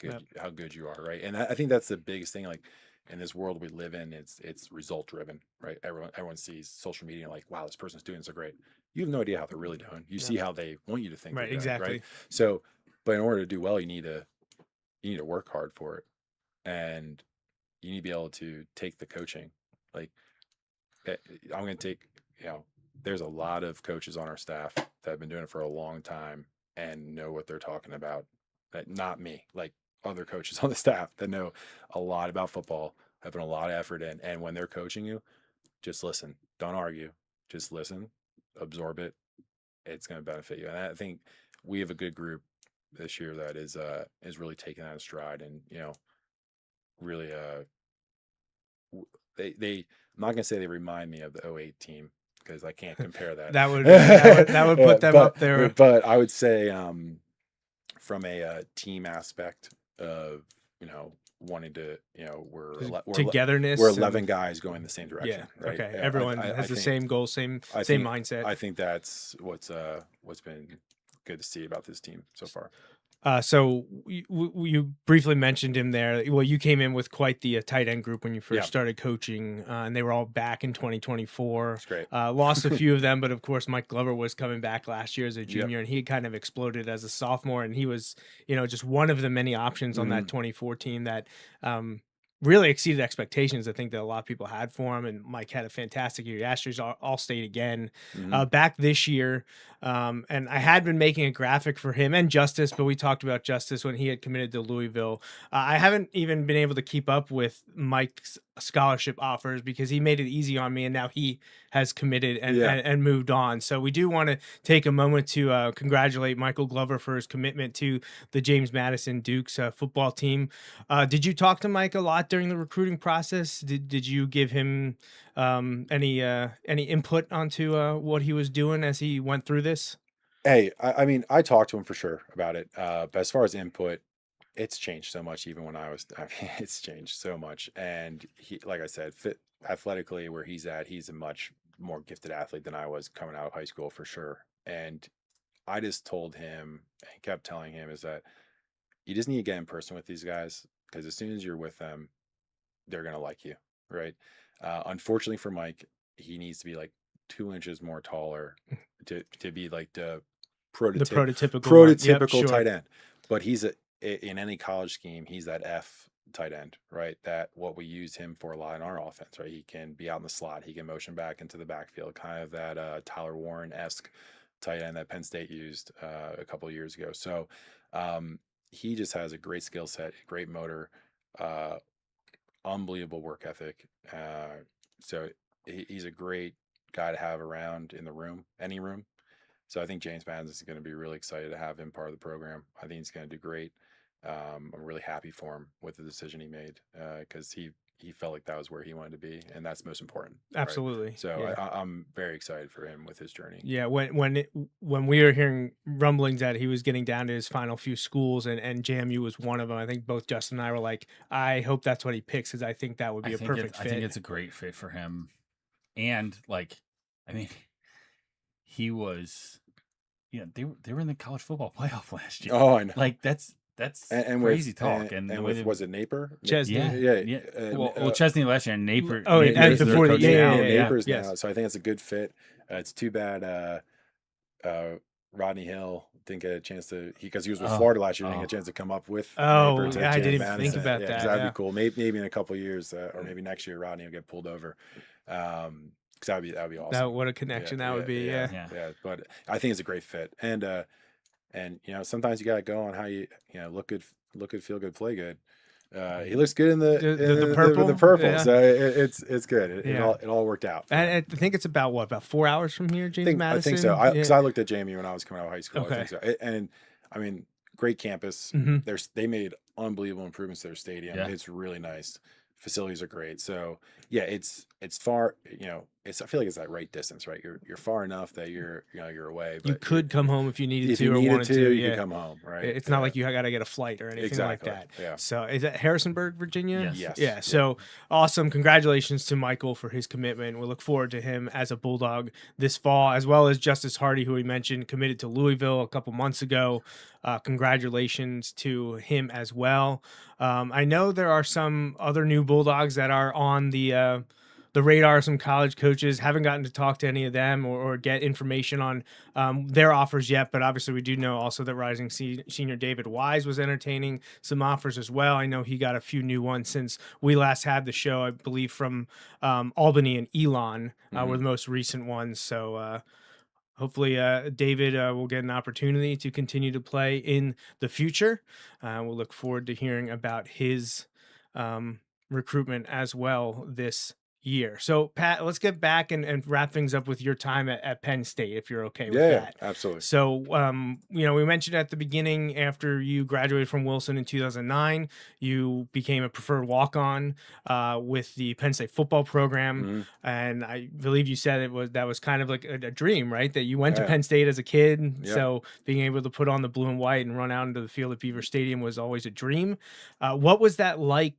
good you are, right? And I think that's the biggest thing. Like, in this world we live in, it's result driven, right? Everyone sees social media like, wow, this person's doing so great. You have no idea how they're really doing. You see how they want you to think. Right, they're doing, exactly. right? So, but in order to do well, you need to work hard for it, and you need to be able to take the coaching. Like, I'm going to take, there's a lot of coaches on our staff that have been doing it for a long time and know what they're talking about. Not me, like other coaches on the staff that know a lot about football, have put a lot of effort in. And when they're coaching you, just listen, don't argue, just listen, absorb it. It's going to benefit you. And I think we have a good group this year that is really taking that in stride, and, really, I'm not going to say they remind me of the 08 team, because I can't compare that. that would put them up there. But I would say, from a team aspect of, wanting to, we're togetherness. We're 11 guys going the same direction. Yeah. Right? Okay. Everyone has the same goal, same mindset. I think that's what's been good to see about this team so far. So you briefly mentioned him there. Well, you came in with quite the tight end group when you first Yeah. started coaching, and they were all back in 2024. It's great. Lost a few of them, but of course, Mike Glover was coming back last year as a Yep. junior, and he kind of exploded as a sophomore. And he was, just one of the many options on that 24 team that really exceeded expectations. I think that a lot of people had for him, and Mike had a fantastic year. Astros all state again back this year. And I had been making a graphic for him and Justice, but we talked about Justice when he had committed to Louisville. I haven't even been able to keep up with Mike's scholarship offers because he made it easy on me, and now he has committed and moved on. So we do want to take a moment to congratulate Michael Glover for his commitment to the James Madison Dukes football team. Did you talk to Mike a lot during the recruiting process? Did you give him any input onto what he was doing as he went through this? Hey, I mean, I talked to him for sure about it. But as far as input, it's changed so much. Even when I mean, it's changed so much. And he, like I said, fit athletically where he's at, he's a much more gifted athlete than I was coming out of high school for sure. And I just told him and kept telling him is that you just need to get in person with these guys because as soon as you're with them, they're gonna like you, right? Unfortunately for Mike, he needs to be like 2 inches more taller to be like the prototypical Yep, tight end. But he's in any college scheme, he's that F tight end, right? That what we use him for a lot in our offense, right? He can be out in the slot, he can motion back into the backfield, kind of that Tyler Warren-esque tight end that Penn State used a couple of years ago. So he just has a great skill set, great motor, unbelievable work ethic. So he's a great guy to have around in the room, any room. So I think James Madison is going to be really excited to have him part of the program. I think he's going to do great. I'm really happy for him with the decision he made because he felt like that was where he wanted to be, and that's most important. Right? Absolutely. So I'm very excited for him with his journey. Yeah, when we were hearing rumblings that he was getting down to his final few schools, and JMU was one of them, I think both Justin and I were like, I hope that's what he picks, because I think that would be a perfect fit. I think it's a great fit for him, and I mean, he was, they were in the college football playoff last year. Oh, I know. That's and crazy with, talk. And with was it Napier? Chesney. Yeah. Well, Chesney last year, and Napier. Oh, and Napier is before their the coach yeah, now. yeah, yeah, Napiers yes. now. So I think it's a good fit. It's too bad Rodney Hill didn't get a chance to because he was with Florida last year. Didn't get a chance to come up with. Oh, to yeah, I James didn't even Madison. think about that. That'd be cool. Maybe in a couple of years, or maybe next year, Rodney will get pulled over. Because that'd be awesome. What a connection that would be. Yeah. But I think it's a great fit, and sometimes you gotta go on how you look good, feel good, play good. He looks good in the purple. The purple, yeah. so it's good. It all worked out. And I think it's about 4 hours from here, James Madison. I think so. Because I looked at JMU when I was coming out of high school. Okay. I think so. And I mean, great campus. Mm-hmm. They made unbelievable improvements to their stadium. Yeah. It's really nice. Facilities are great. So yeah, it's far. I feel like it's that right distance, right? You're far enough that you're away. But you could come home if you needed if to you or needed wanted to. you can come home, right? It's not like you got to get a flight or anything like that. Yeah. So is that Harrisonburg, Virginia? Yes. Yeah. So awesome. Congratulations to Michael for his commitment. We look forward to him as a Bulldog this fall, as well as Justice Hardy, who we mentioned committed to Louisville a couple months ago. Congratulations to him as well. I know there are some other new Bulldogs that are on the radar. Some college coaches, haven't gotten to talk to any of them or get information on their offers yet, but obviously we do know also that rising senior David Wise was entertaining some offers as well. I know he got a few new ones since we last had the show, I believe from Albany and Elon were the most recent ones. So hopefully David will get an opportunity to continue to play in the future. We'll look forward to hearing about his recruitment as well this year. So Pat, let's get back and wrap things up with your time at Penn State, if you're okay with that. Yeah, absolutely. So, we mentioned at the beginning, after you graduated from Wilson in 2009, you became a preferred walk-on with the Penn State football program. And I believe you said that was kind of like a dream, right? That you went to Penn State as a kid. Yeah. So being able to put on the blue and white and run out into the field at Beaver Stadium was always a dream. What was that like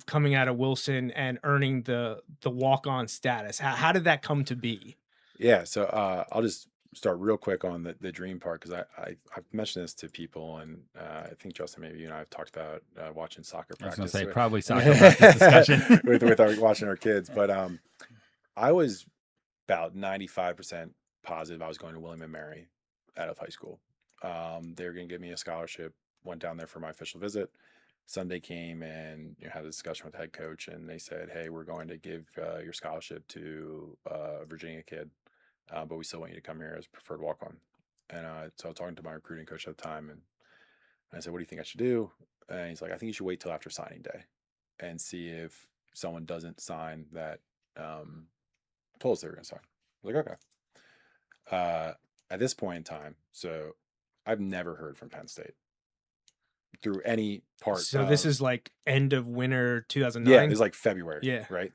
coming out of Wilson and earning the walk-on status? How did that come to be? Yeah, so I'll just start real quick on the dream part, because I've mentioned this to people, and I think Justin, maybe you and I have talked about watching soccer I was practice. going to say probably soccer practice discussion. with watching our kids, but I was about 95% positive I was going to William and Mary out of high school. They were going to give me a scholarship. Went down there for my official visit. Sunday came and had a discussion with the head coach, and they said, "Hey, we're going to give your scholarship to a Virginia kid, but we still want you to come here as preferred walk-on." And so I was talking to my recruiting coach at the time, and I said, "What do you think I should do?" And he's like, "I think you should wait till after signing day and see if someone doesn't sign that told us they were going to sign." I was like, "Okay." At this point in time, so I've never heard from Penn State through any part. So this is like end of winter 2009. Yeah, it was like February. Yeah. Right.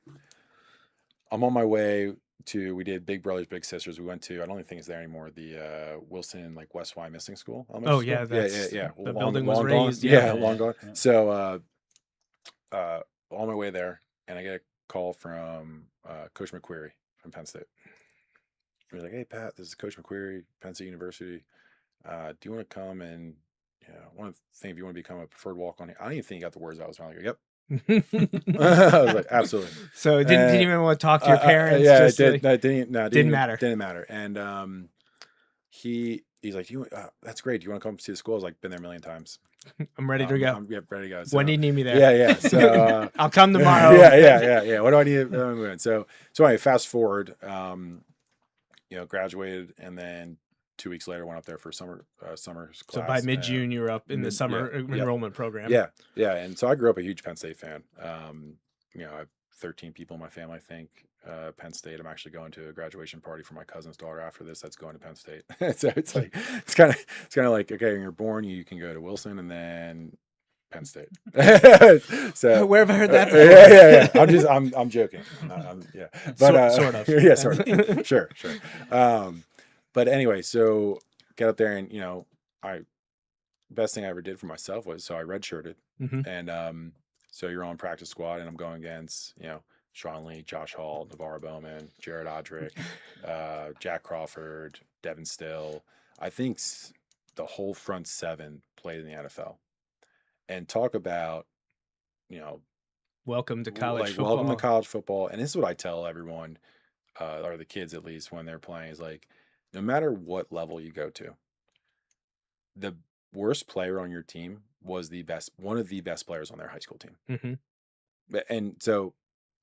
I'm on my way to, we did Big Brothers Big Sisters. We went to, I don't even think it's there anymore, the Wilson like West Wyomissing School. Oh yeah, that's, yeah. The building was long raised. gone. Yeah, long gone. Yeah. So on my way there, and I get a call from Coach McQuarrie from Penn State. He was like, "Hey Pat, this is Coach McQuarrie, Penn State University. Do you want to come and want to think if you want to become a preferred walk-on?" I don't even think he got the words out. I was like, "Yep." I was like, "Absolutely." So it didn't even want to talk to your parents. Yeah, just it like, didn't matter. Didn't matter. And he's like, "That's great. Do you want to come see the school?" I was like, "Been there a million times. I'm ready to go. I'm ready to go." So, when do you need me there? Yeah. So I'll come tomorrow. Yeah. What do I need? So anyway, fast forward. Graduated, and then 2 weeks later went up there for summer class. So by mid-June, you were up in the summer enrollment program. Yeah. And so I grew up a huge Penn State fan. I have 13 people in my family, I think. Penn State. I'm actually going to a graduation party for my cousin's daughter after this. That's going to Penn State. So it's like it's kind of like, okay, when you're born, you can go to Wilson and then Penn State. So where have I heard that before? Yeah. I'm joking. Yeah, but sort of. Yeah, sort of. Sure. But anyway, so get up there, and best thing I ever did for myself was, so I redshirted, and so you're on practice squad, and I'm going against Sean Lee, Josh Hall, Navarro Bowman, Jared Odrick, Jack Crawford, Devin Still. I think the whole front seven played in the NFL. And talk about, welcome to college football. Welcome to college football. And this is what I tell everyone, or the kids at least, when they're playing, is like, no matter what level you go to, the worst player on your team was one of the best players on their high school team. Mm-hmm. And so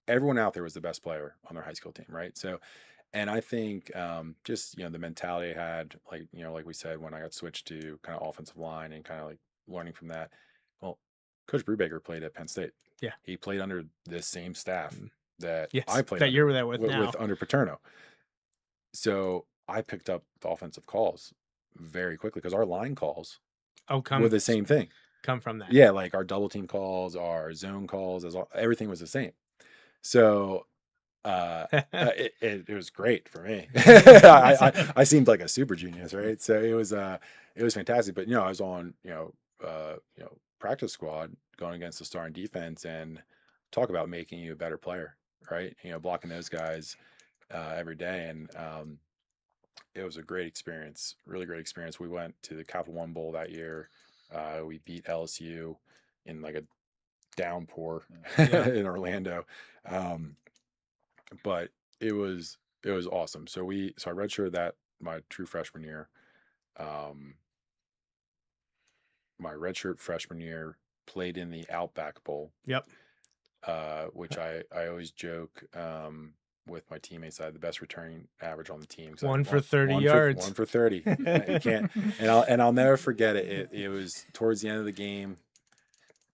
everyone out there was the best player on their high school team, right? So, and I think just the mentality I had, like we said, when I got switched to kind of offensive line and kind of like learning from that. Well, Coach Brubaker played at Penn State. Yeah, he played under the same staff that I played that you're there with now, under Paterno. So I picked up the offensive calls very quickly, because our line calls were the same thing. Come from that. Yeah, like our double team calls, our zone calls, everything was the same. So it was great for me. I seemed like a super genius, right? So it was fantastic. But I was on practice squad going against the starting defense, and talk about making you a better player, right? Blocking those guys every day, and it was a great experience, really great experience. We went to the Capital One Bowl that year. We beat LSU in like a downpour in Orlando, but it was awesome. So I redshirted that my true freshman year. My redshirt freshman year, played in the Outback Bowl. Yep. Which I always joke with my teammates, I had the best returning average on the team. One for 30 yards. 1 for 30. You can't. And I'll never forget it. It was towards the end of the game.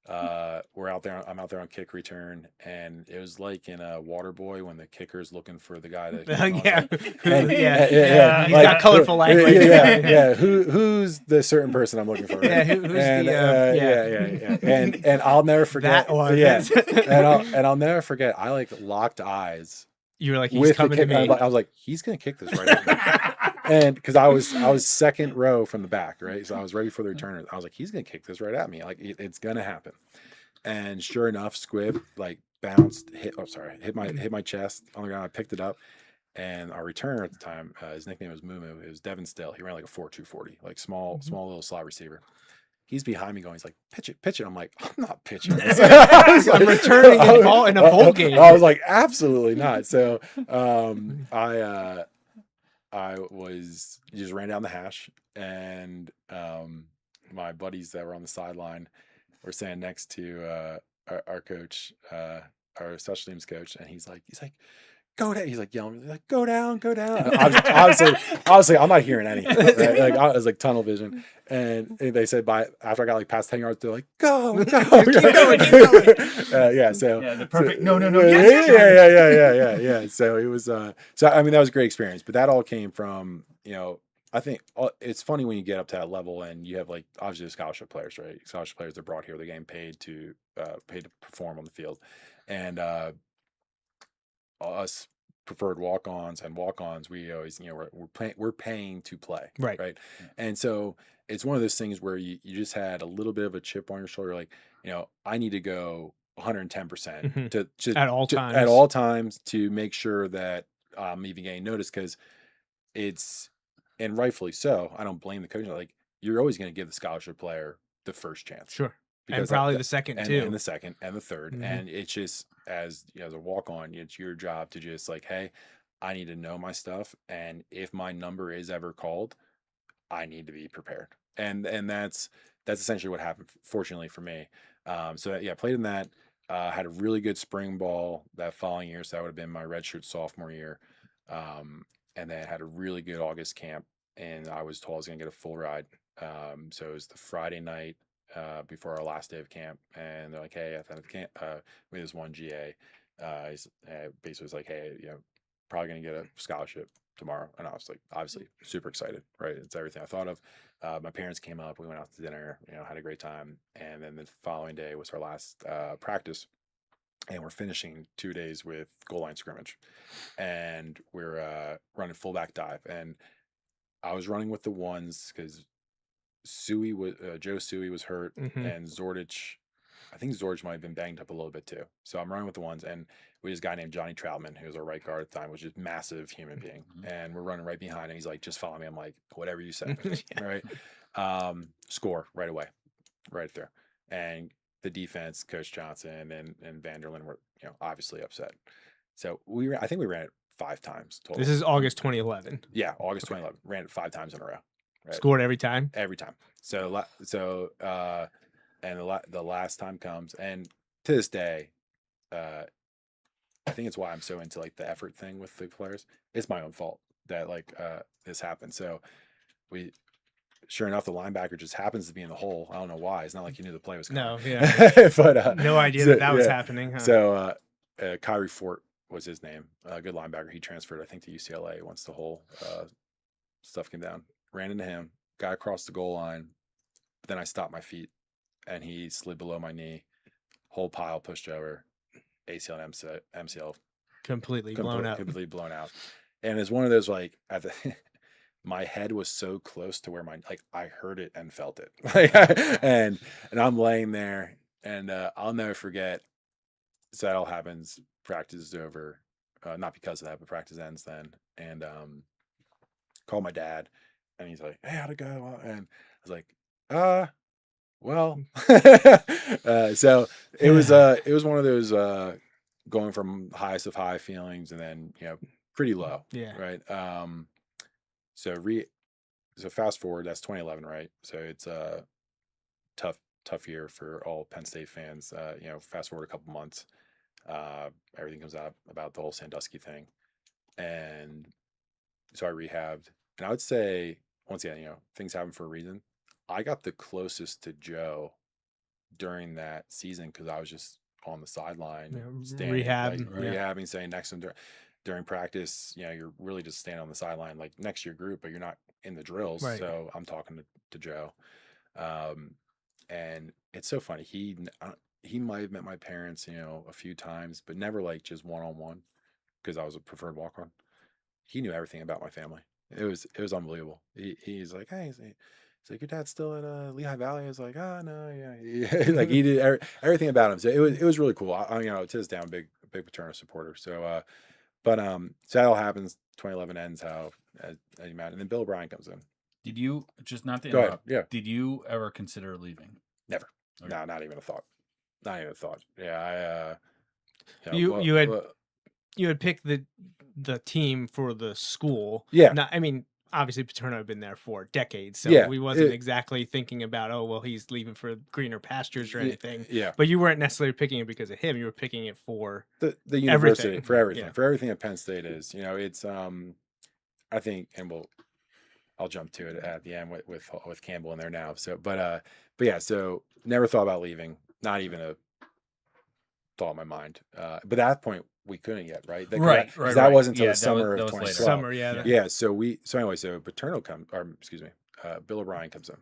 We're out there. I'm out there on kick return, and it was like in a Waterboy when the kicker's looking for the guy that. He's got colorful language. Yeah. Who's the certain person I'm looking for? Right? And I'll never forget that one. and I'll never forget. I like locked eyes. You were like, he's coming to me. I was like, he's gonna kick this right at me. And because I was second row from the back, right? So I was ready for the returner. I was like, he's gonna kick this right at me. Like it's gonna happen. And sure enough, squib like bounced, hit my chest on the ground. I picked it up, And our returner at the time, his nickname was Moo Moo. It was Devin Still. He ran like a 4.240, like small little slot receiver. He's behind me going, he's like, pitch it. I'm like, I'm not pitching this. I'm returning a ball in a bowl game. I was like, absolutely not. So I was just ran down the hash, and my buddies that were on the sideline were standing next to our coach, our special teams coach, and he's like, go down. He's like yelling, like, go down. Obviously, I'm not hearing anything. Right? Like I was like tunnel vision, and they said after I got like past 10 yards, they're like, go, keep going. yeah. So the perfect no. Yeah. So it was. So I mean, that was a great experience, but that all came from I think it's funny when you get up to that level and you have like obviously the scholarship players, right? Scholarship players, they're brought here, they're getting paid to perform on the field, and us preferred walk-ons, we always we're paying to play, right? And so it's one of those things where you just had a little bit of a chip on your shoulder, like I need to go 110% to at all times to make sure that I'm even getting noticed, because it's, and rightfully so, I don't blame the coach, like you're always going to give the scholarship player the first chance, sure, and probably the second too, and the second and the third, and it's just as as a walk-on, it's your job to just like, hey, I need to know my stuff, and if my number is ever called, I need to be prepared, and that's essentially what happened, fortunately for me. So yeah, played in that, had a really good spring ball that following year, so that would have been my redshirt sophomore year, and then had a really good August camp, and I was told I was going to get a full ride. So it was the Friday night before our last day of camp, and they're like, hey, at the end of the camp, we had this one GA, basically was like, hey, probably going to get a scholarship tomorrow. And I was like, obviously super excited, right? It's everything I thought of. My parents came up, we went out to dinner, had a great time. And then the following day was our last practice. And we're finishing 2 days with goal line scrimmage, and we're running fullback dive. And I was running with the ones because Joe Suey was hurt, and Zordich, I think Zordich might have been banged up a little bit too. So I'm running with the ones, and we had this guy named Johnny Troutman, who was our right guard at the time, was just massive human being, and we're running right behind him. He's like, just follow me. I'm like, whatever you say, right? Score right away, right through, and the defense, Coach Johnson and Vanderlyn were, obviously upset. So I think we ran it 5 times total. This is August 2011. Yeah, August 2011. Ran it 5 times in a row. Right? Scored every time. Every time. So and the last time comes, and to this day, I think it's why I'm so into like the effort thing with the players. It's my own fault that this happened. So sure enough, the linebacker just happens to be in the hole. I don't know why. It's not like you knew the play was coming. No, yeah. But no idea that was happening. Huh? So Kyrie Fort was his name. Good linebacker. He transferred, I think, to UCLA once the whole stuff came down. Ran into him, got across the goal line, but then I stopped my feet, and he slid below my knee. Whole pile pushed over, ACL and MCL completely blown out. And it's one of those my head was so close to where I heard it and felt it. and I'm laying there, and I'll never forget. So that all happens. Practice is over. Not because of that, but practice ends then. And called my dad, and he's like, hey, how'd it go? And I was like, well. So it was one of those going from highest of high feelings, and then pretty low. Yeah. Right. So fast forward, that's 2011, right? So it's a tough year for all Penn State fans. Fast forward a couple months, everything comes out about the whole Sandusky thing, and so I rehabbed. And I would say, once again, things happen for a reason. I got the closest to Joe during that season because I was just on the sideline, rehabbing, staying next to him during practice. You're really just standing on the sideline, like next to your group, but you're not in the drills. Right. So I'm talking to Joe, and it's so funny. He might have met my parents, a few times, but never just one-on-one, because I was a preferred walk-on. He knew everything about my family. It was unbelievable. He's like, hey, he's like, your dad's still at Lehigh Valley? I was like, oh no, yeah. Like he did everything about him. So it was really cool. To this day, I'm a big Paterno supporter. So, But so that all happens. 2011 ends as you imagine, and then Bill O'Brien comes in. Did you, just not to Go ahead. interrupt, Yeah. did you ever consider leaving? Never. Okay. No, not even a thought. Not even a thought. Yeah, You had picked the team for the school. Yeah. I mean, obviously Paterno had been there for decades, so Yeah, we wasn't exactly thinking about, oh well, he's leaving for greener pastures or anything. Yeah. But you weren't necessarily picking it because of him. You were picking it for the university, for everything, Yeah. for everything that Penn State is. It's I think, and I'll jump to it at the end with Campbell in there now. So, but yeah, so never thought about leaving. Not even a thought in my mind. But at that point we couldn't yet, right? Right. That wasn't until Yeah, the summer that of was later. 2012. summer. Yeah. Yeah. So Paterno Bill O'Brien comes in,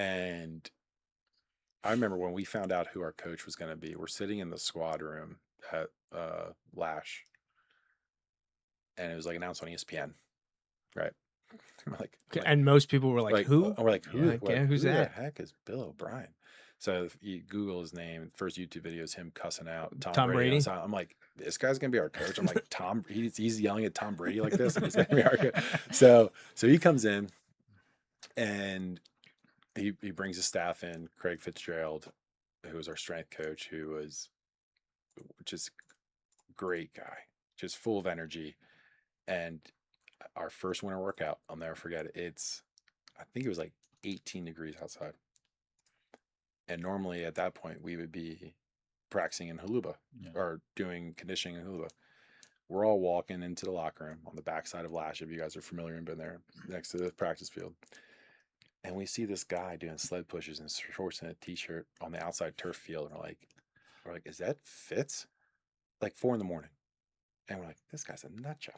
and I remember when we found out who our coach was going to be. We're sitting in the squad room at Lash, and it was like announced on ESPN, right? We're like, And most people were like, who? We're like, who? Yeah, who's that? The heck is Bill O'Brien? So if you Google his name, first YouTube video is him cussing out Tom Brady. So I'm like, this guy's gonna be our coach. I'm like, he's yelling at Tom Brady like this, and he's gonna be our coach. So he comes in, and he brings his staff in. Craig Fitzgerald, who was our strength coach, who was just great guy, just full of energy. And our first winter workout, I'll never forget it. I think it was like 18 degrees outside. And normally at that point we would be practicing in Haluba or doing conditioning in Haluba. We're all walking into the locker room on the backside of Lash, if you guys are familiar and been there, next to the practice field. And we see this guy doing sled pushes in shorts and a t-shirt on the outside turf field. And we're like, is that Fitz? Like 4 a.m. And we're like, this guy's a nut job.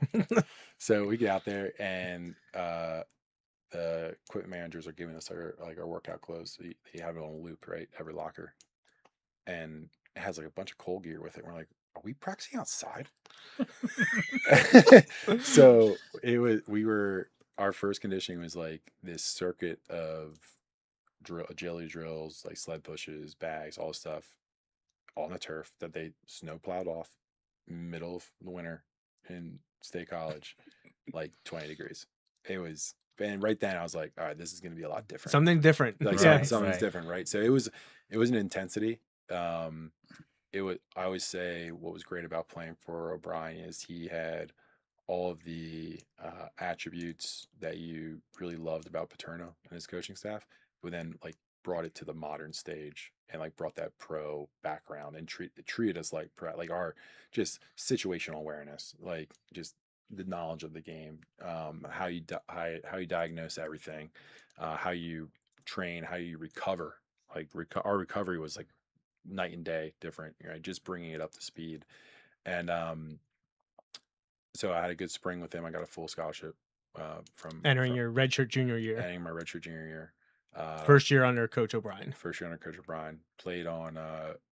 So we get out there, and the equipment managers are giving us our workout clothes. So you have it on loop, right? Every locker. And it has like a bunch of cold gear with it. We're like, are we practicing outside? So our first conditioning was like this circuit of agility drills, like sled pushes, bags, all this stuff on the turf that they snow plowed off middle of the winter in State College, like 20 degrees. And right then I was like, all right, this is going to be a lot different. Something different. Like something's different, right? So it was an intensity. I always say what was great about playing for O'Brien is he had all of the attributes that you really loved about Paterno and his coaching staff, but then like brought it to the modern stage and like brought that pro background and treated us like our just situational awareness, like just the knowledge of the game, how you diagnose everything, how you train, how you recover. Like our recovery was like night and day different, right? Just bringing it up to speed. And so I had a good spring with him. I got a full scholarship from entering your redshirt junior year. Entering my redshirt junior year. First year under Coach O'Brien. Played on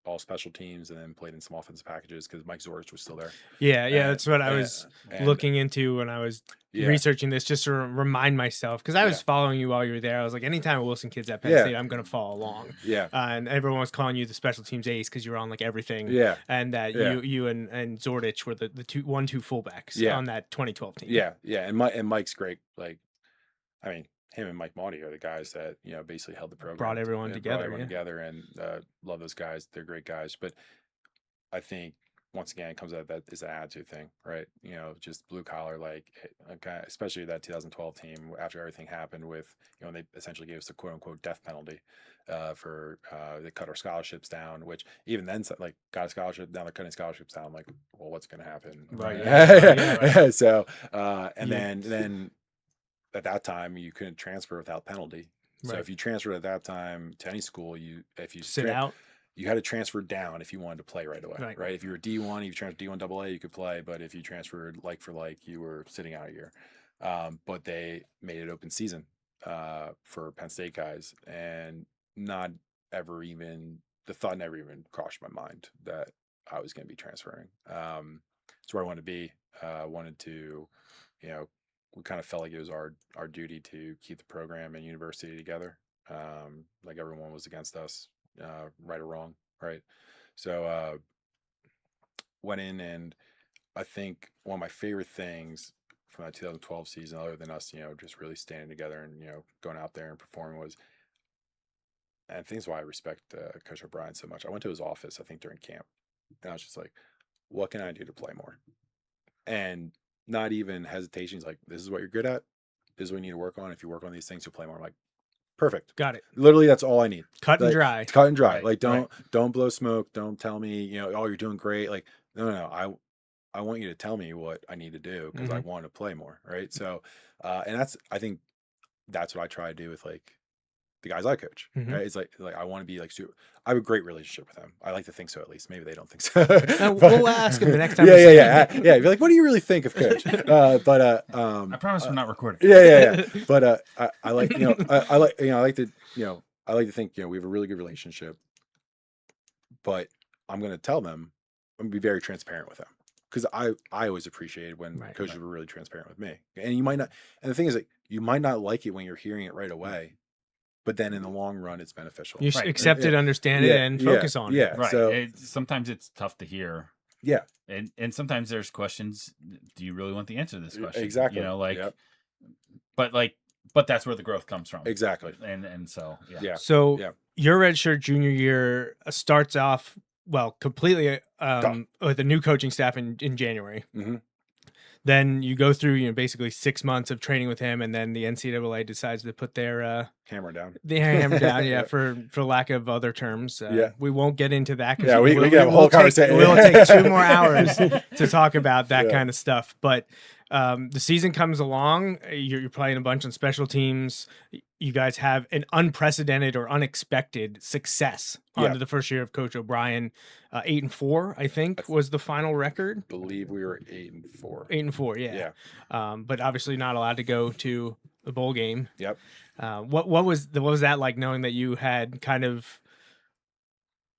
all special teams, and then played in some offensive packages because Mike Zorich was still there. Yeah, that's what I was looking into when I was researching this, just to remind myself, because I was following you while you were there. I was like, anytime a Wilson kid's at Penn State, I'm going to follow along. Yeah. And everyone was calling you the special teams ace because you were on like everything. Yeah. And that you and Zordich were the 1-2 fullbacks on that 2012 team. Yeah. Yeah. And Mike's great. Like, I mean, him and Mike Maudie are the guys that, basically held the program. Brought everyone together. And love those guys. They're great guys. But I think, once again, it comes out that is an attitude thing, right? Just blue collar, like, especially that 2012 team, after everything happened with, they essentially gave us the quote unquote death penalty for they cut our scholarships down, which even then, like, got a scholarship, now they're cutting scholarships down. I'm like, well, what's going to happen? Right. Right. So, then at that time you couldn't transfer without penalty. So if you transferred at that time to any school, if you sit out, you had to transfer down if you wanted to play right away. Right. If you were D1, you transferred D1 AA, you could play. But if you transferred like for like, you were sitting out a year. But they made it open season for Penn State guys, and the thought never even crossed my mind that I was going to be transferring. It's where I wanted to be. I wanted to, we kind of felt like it was our duty to keep the program and university together. Like everyone was against us, right or wrong, right? So went in, and I think one of my favorite things from that 2012 season, other than us, just really standing together and, going out there and performing was, and I think that's why I respect Coach O'Brien so much. I went to his office, I think, during camp, and I was just like, what can I do to play more? And not even hesitation. He's like, this is what you're good at. This is what you need to work on. If you work on these things, you'll play more. I'm like, perfect. Got it. Literally, that's all I need. Cut and dry. Cut and dry. Right, Like, don't blow smoke. Don't tell me, oh, you're doing great. Like, no. I want you to tell me what I need to do because I want to play more. Right. So, and I think that's what I try to do with like the guys I coach. Right. It's like I want to be like super. I have a great relationship with them. I like to think so, at least. Maybe they don't think so. We'll ask him the next time. Yeah. Be like, what do you really think of Coach? I promise we're not recording. Yeah. But I like, I like to think, we have a really good relationship. But I'm going to tell them, I'm going to be very transparent with them. Because I always appreciated when coaches were really transparent with me. And you might not, and the thing is, like, you might not like it when you're hearing it right away, but then in the long run, it's beneficial. You accept it, understand it, and focus on it. Yeah, right. So Sometimes it's tough to hear. Yeah, and sometimes there's questions. Do you really want the answer to this question? Exactly. But that's where the growth comes from. Exactly. And so yeah. So your redshirt junior year starts off completely with a new coaching staff in January. Then you go through, basically 6 months of training with him, and then the NCAA decides to put their hammer down. The hammer down, for lack of other terms. We won't get into that. Yeah, we can have a whole conversation. We'll take 2 more hours to talk about that kind of stuff. But the season comes along. You're playing a bunch on special teams. You guys have an unprecedented or unexpected success under the first year of Coach O'Brien. 8-4, I think, was the final record. I believe we were 8-4. 8-4, yeah. But obviously not allowed to go to the bowl game. Yep. What was that like, knowing that you had kind of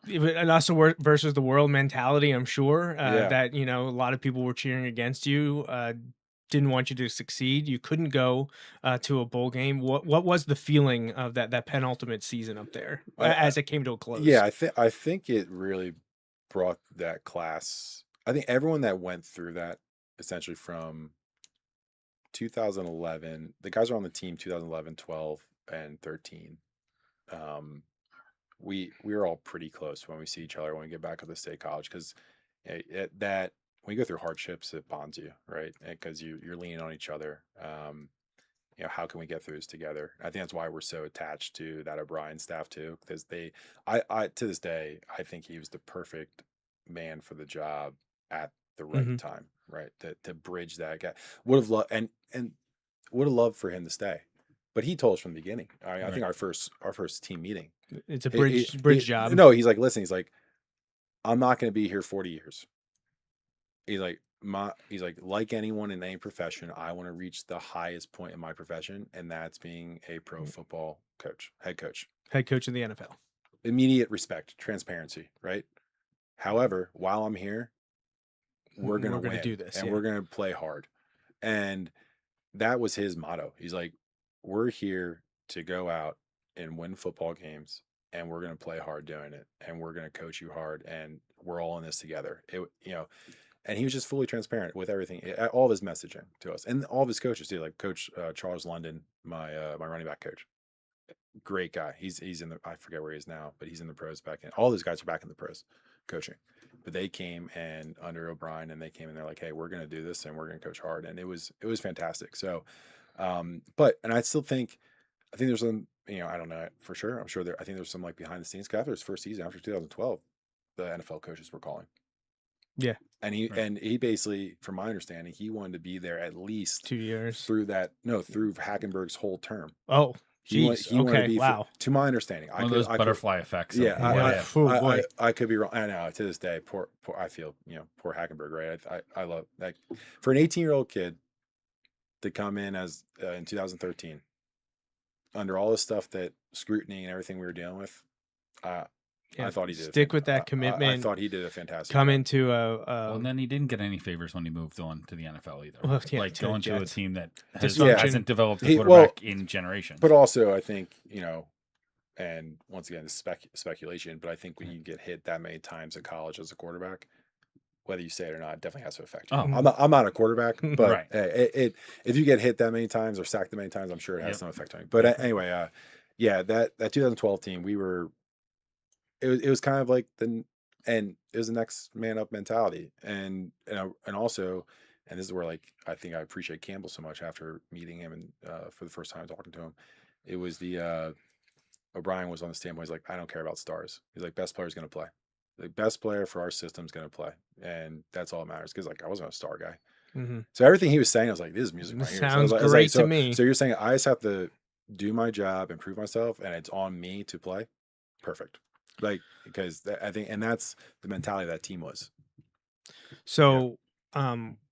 an us versus the world mentality? I'm sure that a lot of people were cheering against you. Didn't want you to succeed. You couldn't go to a bowl game. What was the feeling of that penultimate season up there as it came to a close? Yeah, I think it really brought that class. I think everyone that went through that, essentially from 2011, the guys are on the team 2011, 12, and 13. We were all pretty close when we see each other when we get back to the state college, because that. When you go through hardships, it bonds you, right? Because you're leaning on each other. How can we get through this together? I think that's why we're so attached to that O'Brien staff too, because I to this day, I think he was the perfect man for the job at the right time, right? To bridge that gap. Would have loved and would have loved for him to stay, but he told us from the beginning. I think our first team meeting, it's a bridge job. No, he's like, listen, he's like, I'm not going to be here 40 years. He's like anyone in any profession, I want to reach the highest point in my profession, and that's being a pro football coach, head coach in the NFL. Immediate respect, transparency, right? However, while I'm here, we're going to do this, and we're going to play hard. And that was his motto. He's like, we're here to go out and win football games, and we're going to play hard doing it, and we're going to coach you hard, and we're all in this together. And he was just fully transparent with everything, all of his messaging to us, and all of his coaches too. Like Coach Charles London, my running back coach, great guy. He's in the, I forget where he is now, but he's in the pros back in. All those guys are back in the pros coaching, but they came and under O'Brien, and they came and they're like, hey, we're going to do this and we're going to coach hard, and it was fantastic. So, and I still think there's some, I don't know for sure. I'm sure I think there's some like behind the scenes. Cause after his first season, after 2012, the NFL coaches were calling. Yeah. And he basically, from my understanding, he wanted to be there at least 2 years through Hackenberg's whole term. Oh, geez. He wanted to be, wow. To my understanding, one of those butterfly effects. Yeah. I could be wrong. I know to this day, poor I feel, poor Hackenberg, right? I love that for an 18-year-old kid to come in as in 2013 under all the stuff that scrutiny and everything we were dealing with. I thought he did. Stick with that commitment. I thought he did a fantastic job. Into and then he didn't get any favors when he moved on to the NFL either. Well, going to a team that hasn't developed a quarterback in generations. But also, I think, and once again, it's speculation, but I think when you get hit that many times in college as a quarterback, whether you say it or not, it definitely has to affect you. Oh. I'm not a quarterback, but Right. if you get hit that many times or sacked that many times, I'm sure it has some effect on you. But anyway, yeah, that 2012 team, it was kind of like and it was the next man up mentality, and also, and this is where like I think I appreciate Campbell so much after meeting him and for the first time talking to him. It was the O'Brien was on the standpoint. He's like, I don't care about stars. He's like, best player's going to play. The best player for our system is going to play, and that's all that matters. Because like I wasn't a star guy, so everything he was saying, I was like, this is music right here. Sounds So I was great to me. So you're saying I just have to do my job, improve myself, and it's on me to play? Perfect. Like because I think, and that's the mentality that team was. So,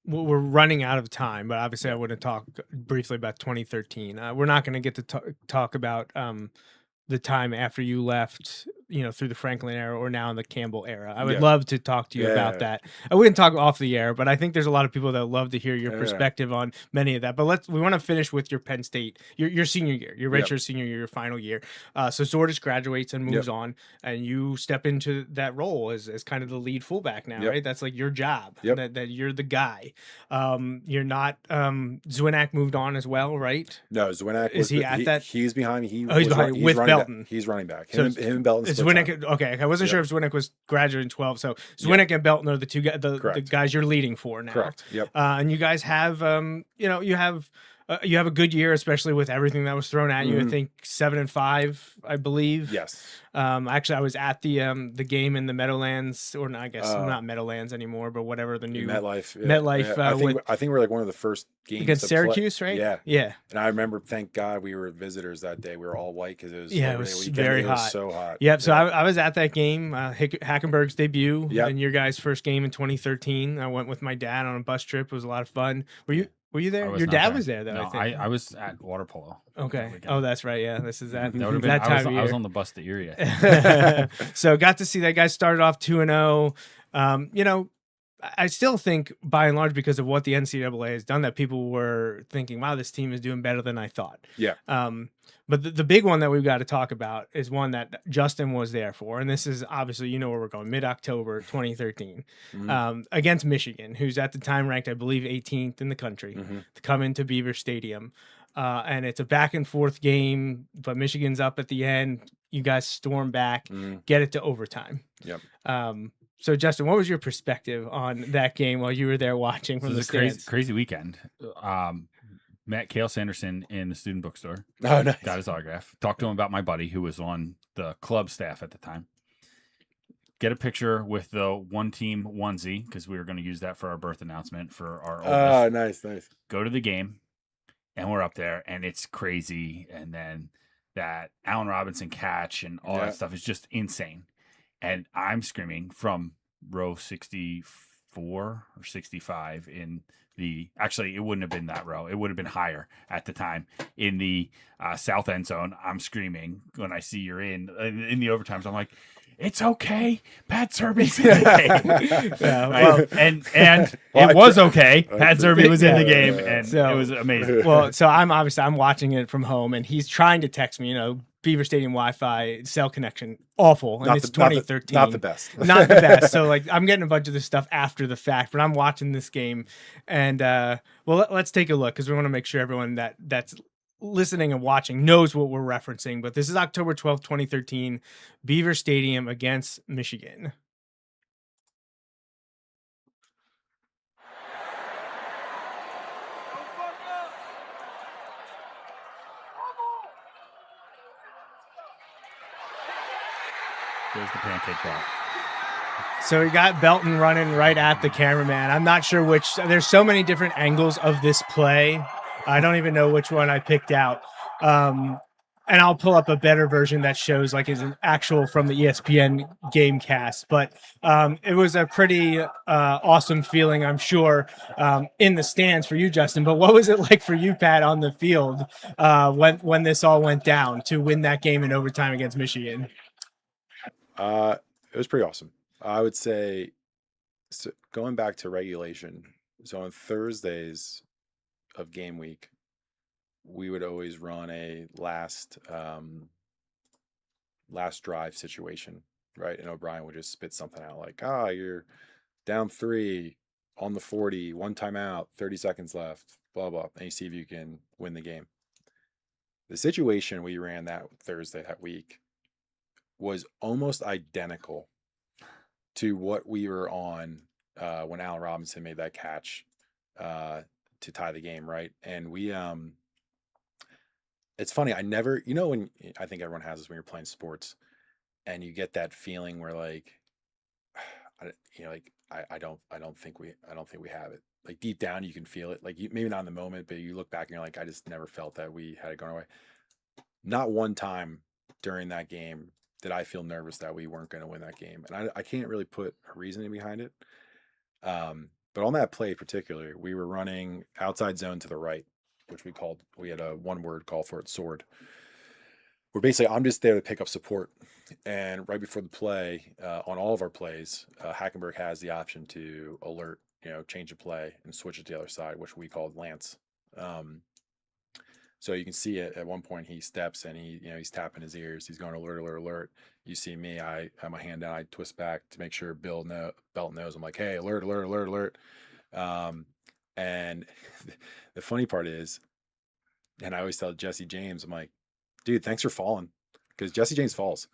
we're running out of time, but obviously I want to talk briefly about 2013. We're not going to get to talk about the time after you left, through the Franklin era or now in the Campbell era. I would love to talk to you about that. I wouldn't talk off the air, but I think there's a lot of people that would love to hear your perspective on many of that. But we want to finish with your Penn State, your senior year, your redshirt senior year, your final year. So Zordis graduates and moves on, and you step into that role as kind of the lead fullback now, right? That's like your job, that you're the guy. You're not, Zwinak moved on as well, right? No, Zwinak is he at that? He's behind me. He's behind me with Belton. He's running back. Him and Belton. Zwinak, okay. I wasn't sure if Zwinak was graduating in 12. So Zwinak and Belton are the two guys, the guys you're leading for now. Correct. Yep. And you guys have, you have a good year, especially with everything that was thrown at you. I think 7-5, I believe. Yes. Actually, I was at the game in the Meadowlands, or I guess not Meadowlands anymore, but whatever the new MetLife. MetLife. Yeah. I think we're like one of the first games against Syracuse, right? Yeah. Yeah. And I remember, thank God, we were visitors that day. We were all white because it was it was very hot. It was so hot. Yep. So I was at that game, Hackenberg's debut, and your guys' first game in 2013. I went with my dad on a bus trip. It was a lot of fun. Were you there? Your dad was there, though. No, I think I was at water polo. Okay. Oh, that's right. Yeah, this is that. That would have been. That time of year. I was on the bus to Erie. I think. So got to see that guy started off 2-0. I still think, by and large, because of what the NCAA has done, that people were thinking, "Wow, this team is doing better than I thought." Yeah. But the big one that we've got to talk about is one that Justin was there for, and this is obviously where we're going, mid-October 2013, against Michigan, who's at the time ranked, I believe, 18th in the country, to come into Beaver Stadium. And it's a back-and-forth game, but Michigan's up at the end. You guys storm back, get it to overtime. Yep. So, Justin, what was your perspective on that game while you were there watching from the stands? Crazy weekend. Met Cale Sanderson in the student bookstore. Oh, nice. Got his autograph. Talked to him about my buddy who was on the club staff at the time. Get a picture with the one team onesie because we were going to use that for our birth announcement for our oldest. Nice. Go to the game, and we're up there, and it's crazy. And then that Allen Robinson catch and all that stuff is just insane. And I'm screaming from row 64 or 65 in actually, it wouldn't have been that row. It would have been higher at the time in the south end zone. I'm screaming when I see you're in the overtimes. I'm like, it's okay. Pat Zerbe's in the game. And it was okay. Pat Zerbe was in the game, and it was amazing. Well, so I'm watching it from home, and he's trying to text me, Beaver Stadium Wi-Fi cell connection awful, and it's 2013. Not the best. Not the best. So I'm getting a bunch of this stuff after the fact, but I'm watching this game, and let's take a look because we want to make sure everyone that's listening and watching knows what we're referencing. But this is October 12th, 2013, Beaver Stadium against Michigan. There's the pancake ball. So we got Belton running right at the cameraman. I'm not sure which. There's so many different angles of this play. I don't even know which one I picked out. And I'll pull up a better version that shows is an actual from the ESPN game cast. But it was a pretty awesome feeling, I'm sure, in the stands for you, Justin. But what was it like for you, Pat, on the field when this all went down to win that game in overtime against Michigan? It was pretty awesome. I would say, so going back to regulation, so on Thursdays of game week, we would always run a last drive situation, right? And O'Brien would just spit something out like, you're down 3 on the 40, 1 timeout, 30 seconds left, blah, blah. And you see if you can win the game. The situation we ran that Thursday that week was almost identical to what we were on when Allen Robinson made that catch to tie the game, right? And we, it's funny, I never, when I think everyone has this when you're playing sports and you get that feeling where like, I don't think we have it. Like deep down, you can feel it. Like maybe not in the moment, but you look back and you're like, I just never felt that we had it going away. Not one time during that game did I feel nervous that we weren't going to win that game. And I can't really put a reasoning behind it. But on that play particularly, we were running outside zone to the right, which we had a one-word call for it, sword. Where basically I'm just there to pick up support. And right before the play, on all of our plays, Hackenberg has the option to alert, change the play and switch it to the other side, which we called Lance. So you can see it at one point he steps and he's tapping his ears. He's going alert, alert, alert. You see me, I have my hand down, I twist back to make sure Belton knows. I'm like, hey, alert, alert, alert, alert. And the funny part is, and I always tell Jesse James, I'm like, dude, thanks for falling. Because Jesse James falls.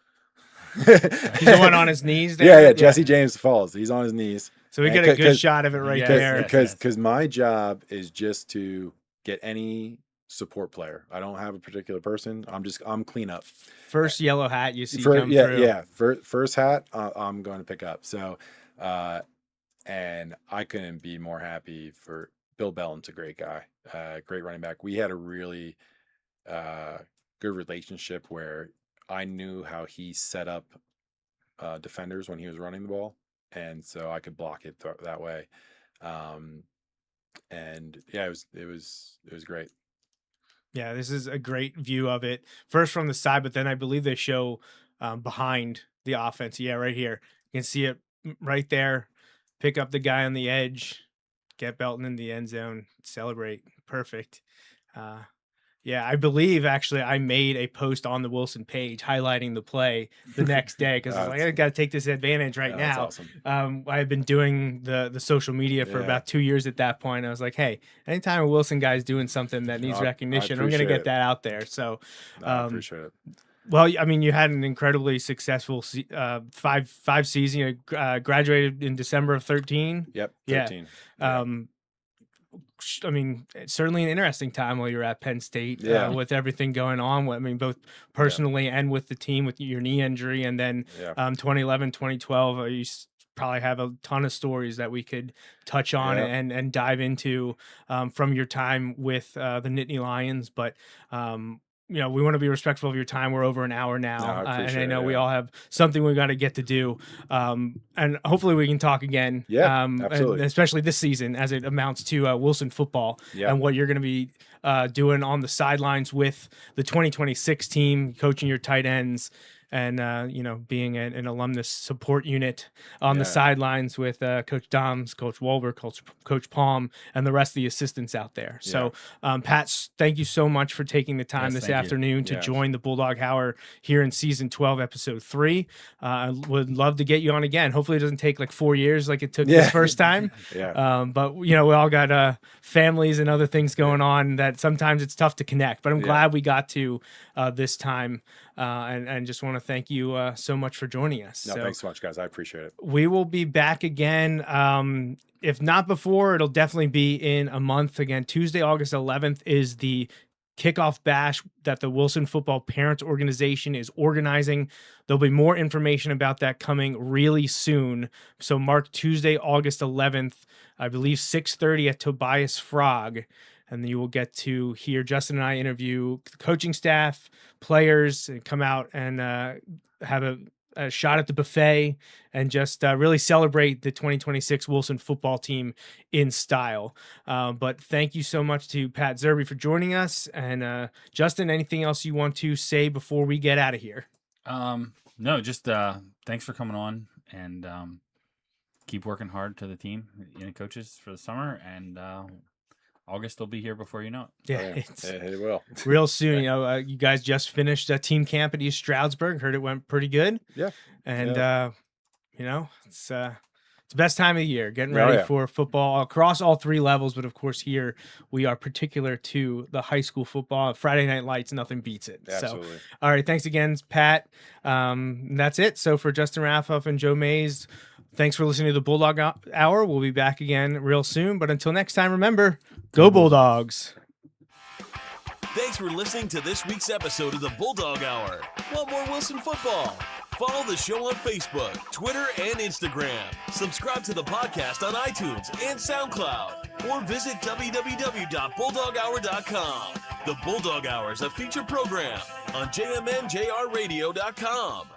He's the one on his knees there? Yeah, Jesse James falls. He's on his knees. So we get a good shot of it right there. Because my job is just to get any support player. I don't have a particular person. I'm clean up. First yellow hat you see come through. Yeah. First hat I'm going to pick up. So, and I couldn't be more happy for Bill Belton's a great guy, great running back. We had a really good relationship where I knew how he set up defenders when he was running the ball, and so I could block it that way. And yeah, it was great. Yeah, this is a great view of it. First from the side, but then I believe they show behind the offense. Yeah, right here. You can see it right there. Pick up the guy on the edge, get Belton in the end zone, celebrate. Perfect. Yeah, I believe actually I made a post on the Wilson page highlighting the play the next day because I was like, I got to take this advantage right now. Awesome. I had been doing the social media for about 2 years at that point. I was like, hey, anytime a Wilson guy's doing something that needs recognition, I'm going to get that out there. So I appreciate it. Well, I mean, you had an incredibly successful five season. You graduated in December of 13. Yep, 13. Yeah. I mean, it's certainly an interesting time while you're at Penn State with everything going on. I mean, both personally and with the team with your knee injury. And then 2011, 2012, you probably have a ton of stories that we could touch on and dive into from your time with the Nittany Lions. But, we want to be respectful of your time. We're over an hour now, and I know we all have something we got to get to do. And hopefully we can talk again. Yeah, absolutely. Especially this season as it amounts to Wilson football and what you're going to be doing on the sidelines with the 2026 team, coaching your tight ends. And, being an alumnus support unit on the sidelines with Coach Doms, Coach Wolver, Coach Palm, and the rest of the assistants out there. So, Pat, thank you so much for taking the time this afternoon to join the Bulldog Hour here in Season 12, Episode 3. I would love to get you on again. Hopefully it doesn't take like 4 years like it took this first time. But, we all got families and other things going on that sometimes it's tough to connect. But I'm glad we got to this time. And just want to thank you so much for joining us. No, thanks so much, guys. I appreciate it. We will be back again. If not before, it'll definitely be in a month. Again, Tuesday, August 11th is the kickoff bash that the Wilson Football Parents Organization is organizing. There'll be more information about that coming really soon. So mark Tuesday, August 11th, I believe 6:30 at Tobias Frog. And then you will get to hear Justin and I interview the coaching staff, players, and come out and have a shot at the buffet and just really celebrate the 2026 Wilson football team in style. But thank you so much to Pat Zerbe for joining us. And Justin, anything else you want to say before we get out of here? No, just thanks for coming on and keep working hard to the team, coaches for the summer. And August will be here before you know it. It will. Real soon. You guys just finished a team camp at East Stroudsburg. Heard it went pretty good. Yeah. And it's the best time of the year, getting Oh, ready yeah. for football across all 3 levels. But of course, here we are particular to the high school football. Friday Night Lights, nothing beats it. Absolutely. So, all right, thanks again, Pat. That's it. So for Justin Raffoff and Joe Mays, thanks for listening to the Bulldog Hour. We'll be back again real soon. But until next time, remember, go Bulldogs. Thanks for listening to this week's episode of the Bulldog Hour. Want more Wilson football? Follow the show on Facebook, Twitter, and Instagram. Subscribe to the podcast on iTunes and SoundCloud. Or visit www.bulldoghour.com. The Bulldog Hour is a featured program on jmnjrradio.com.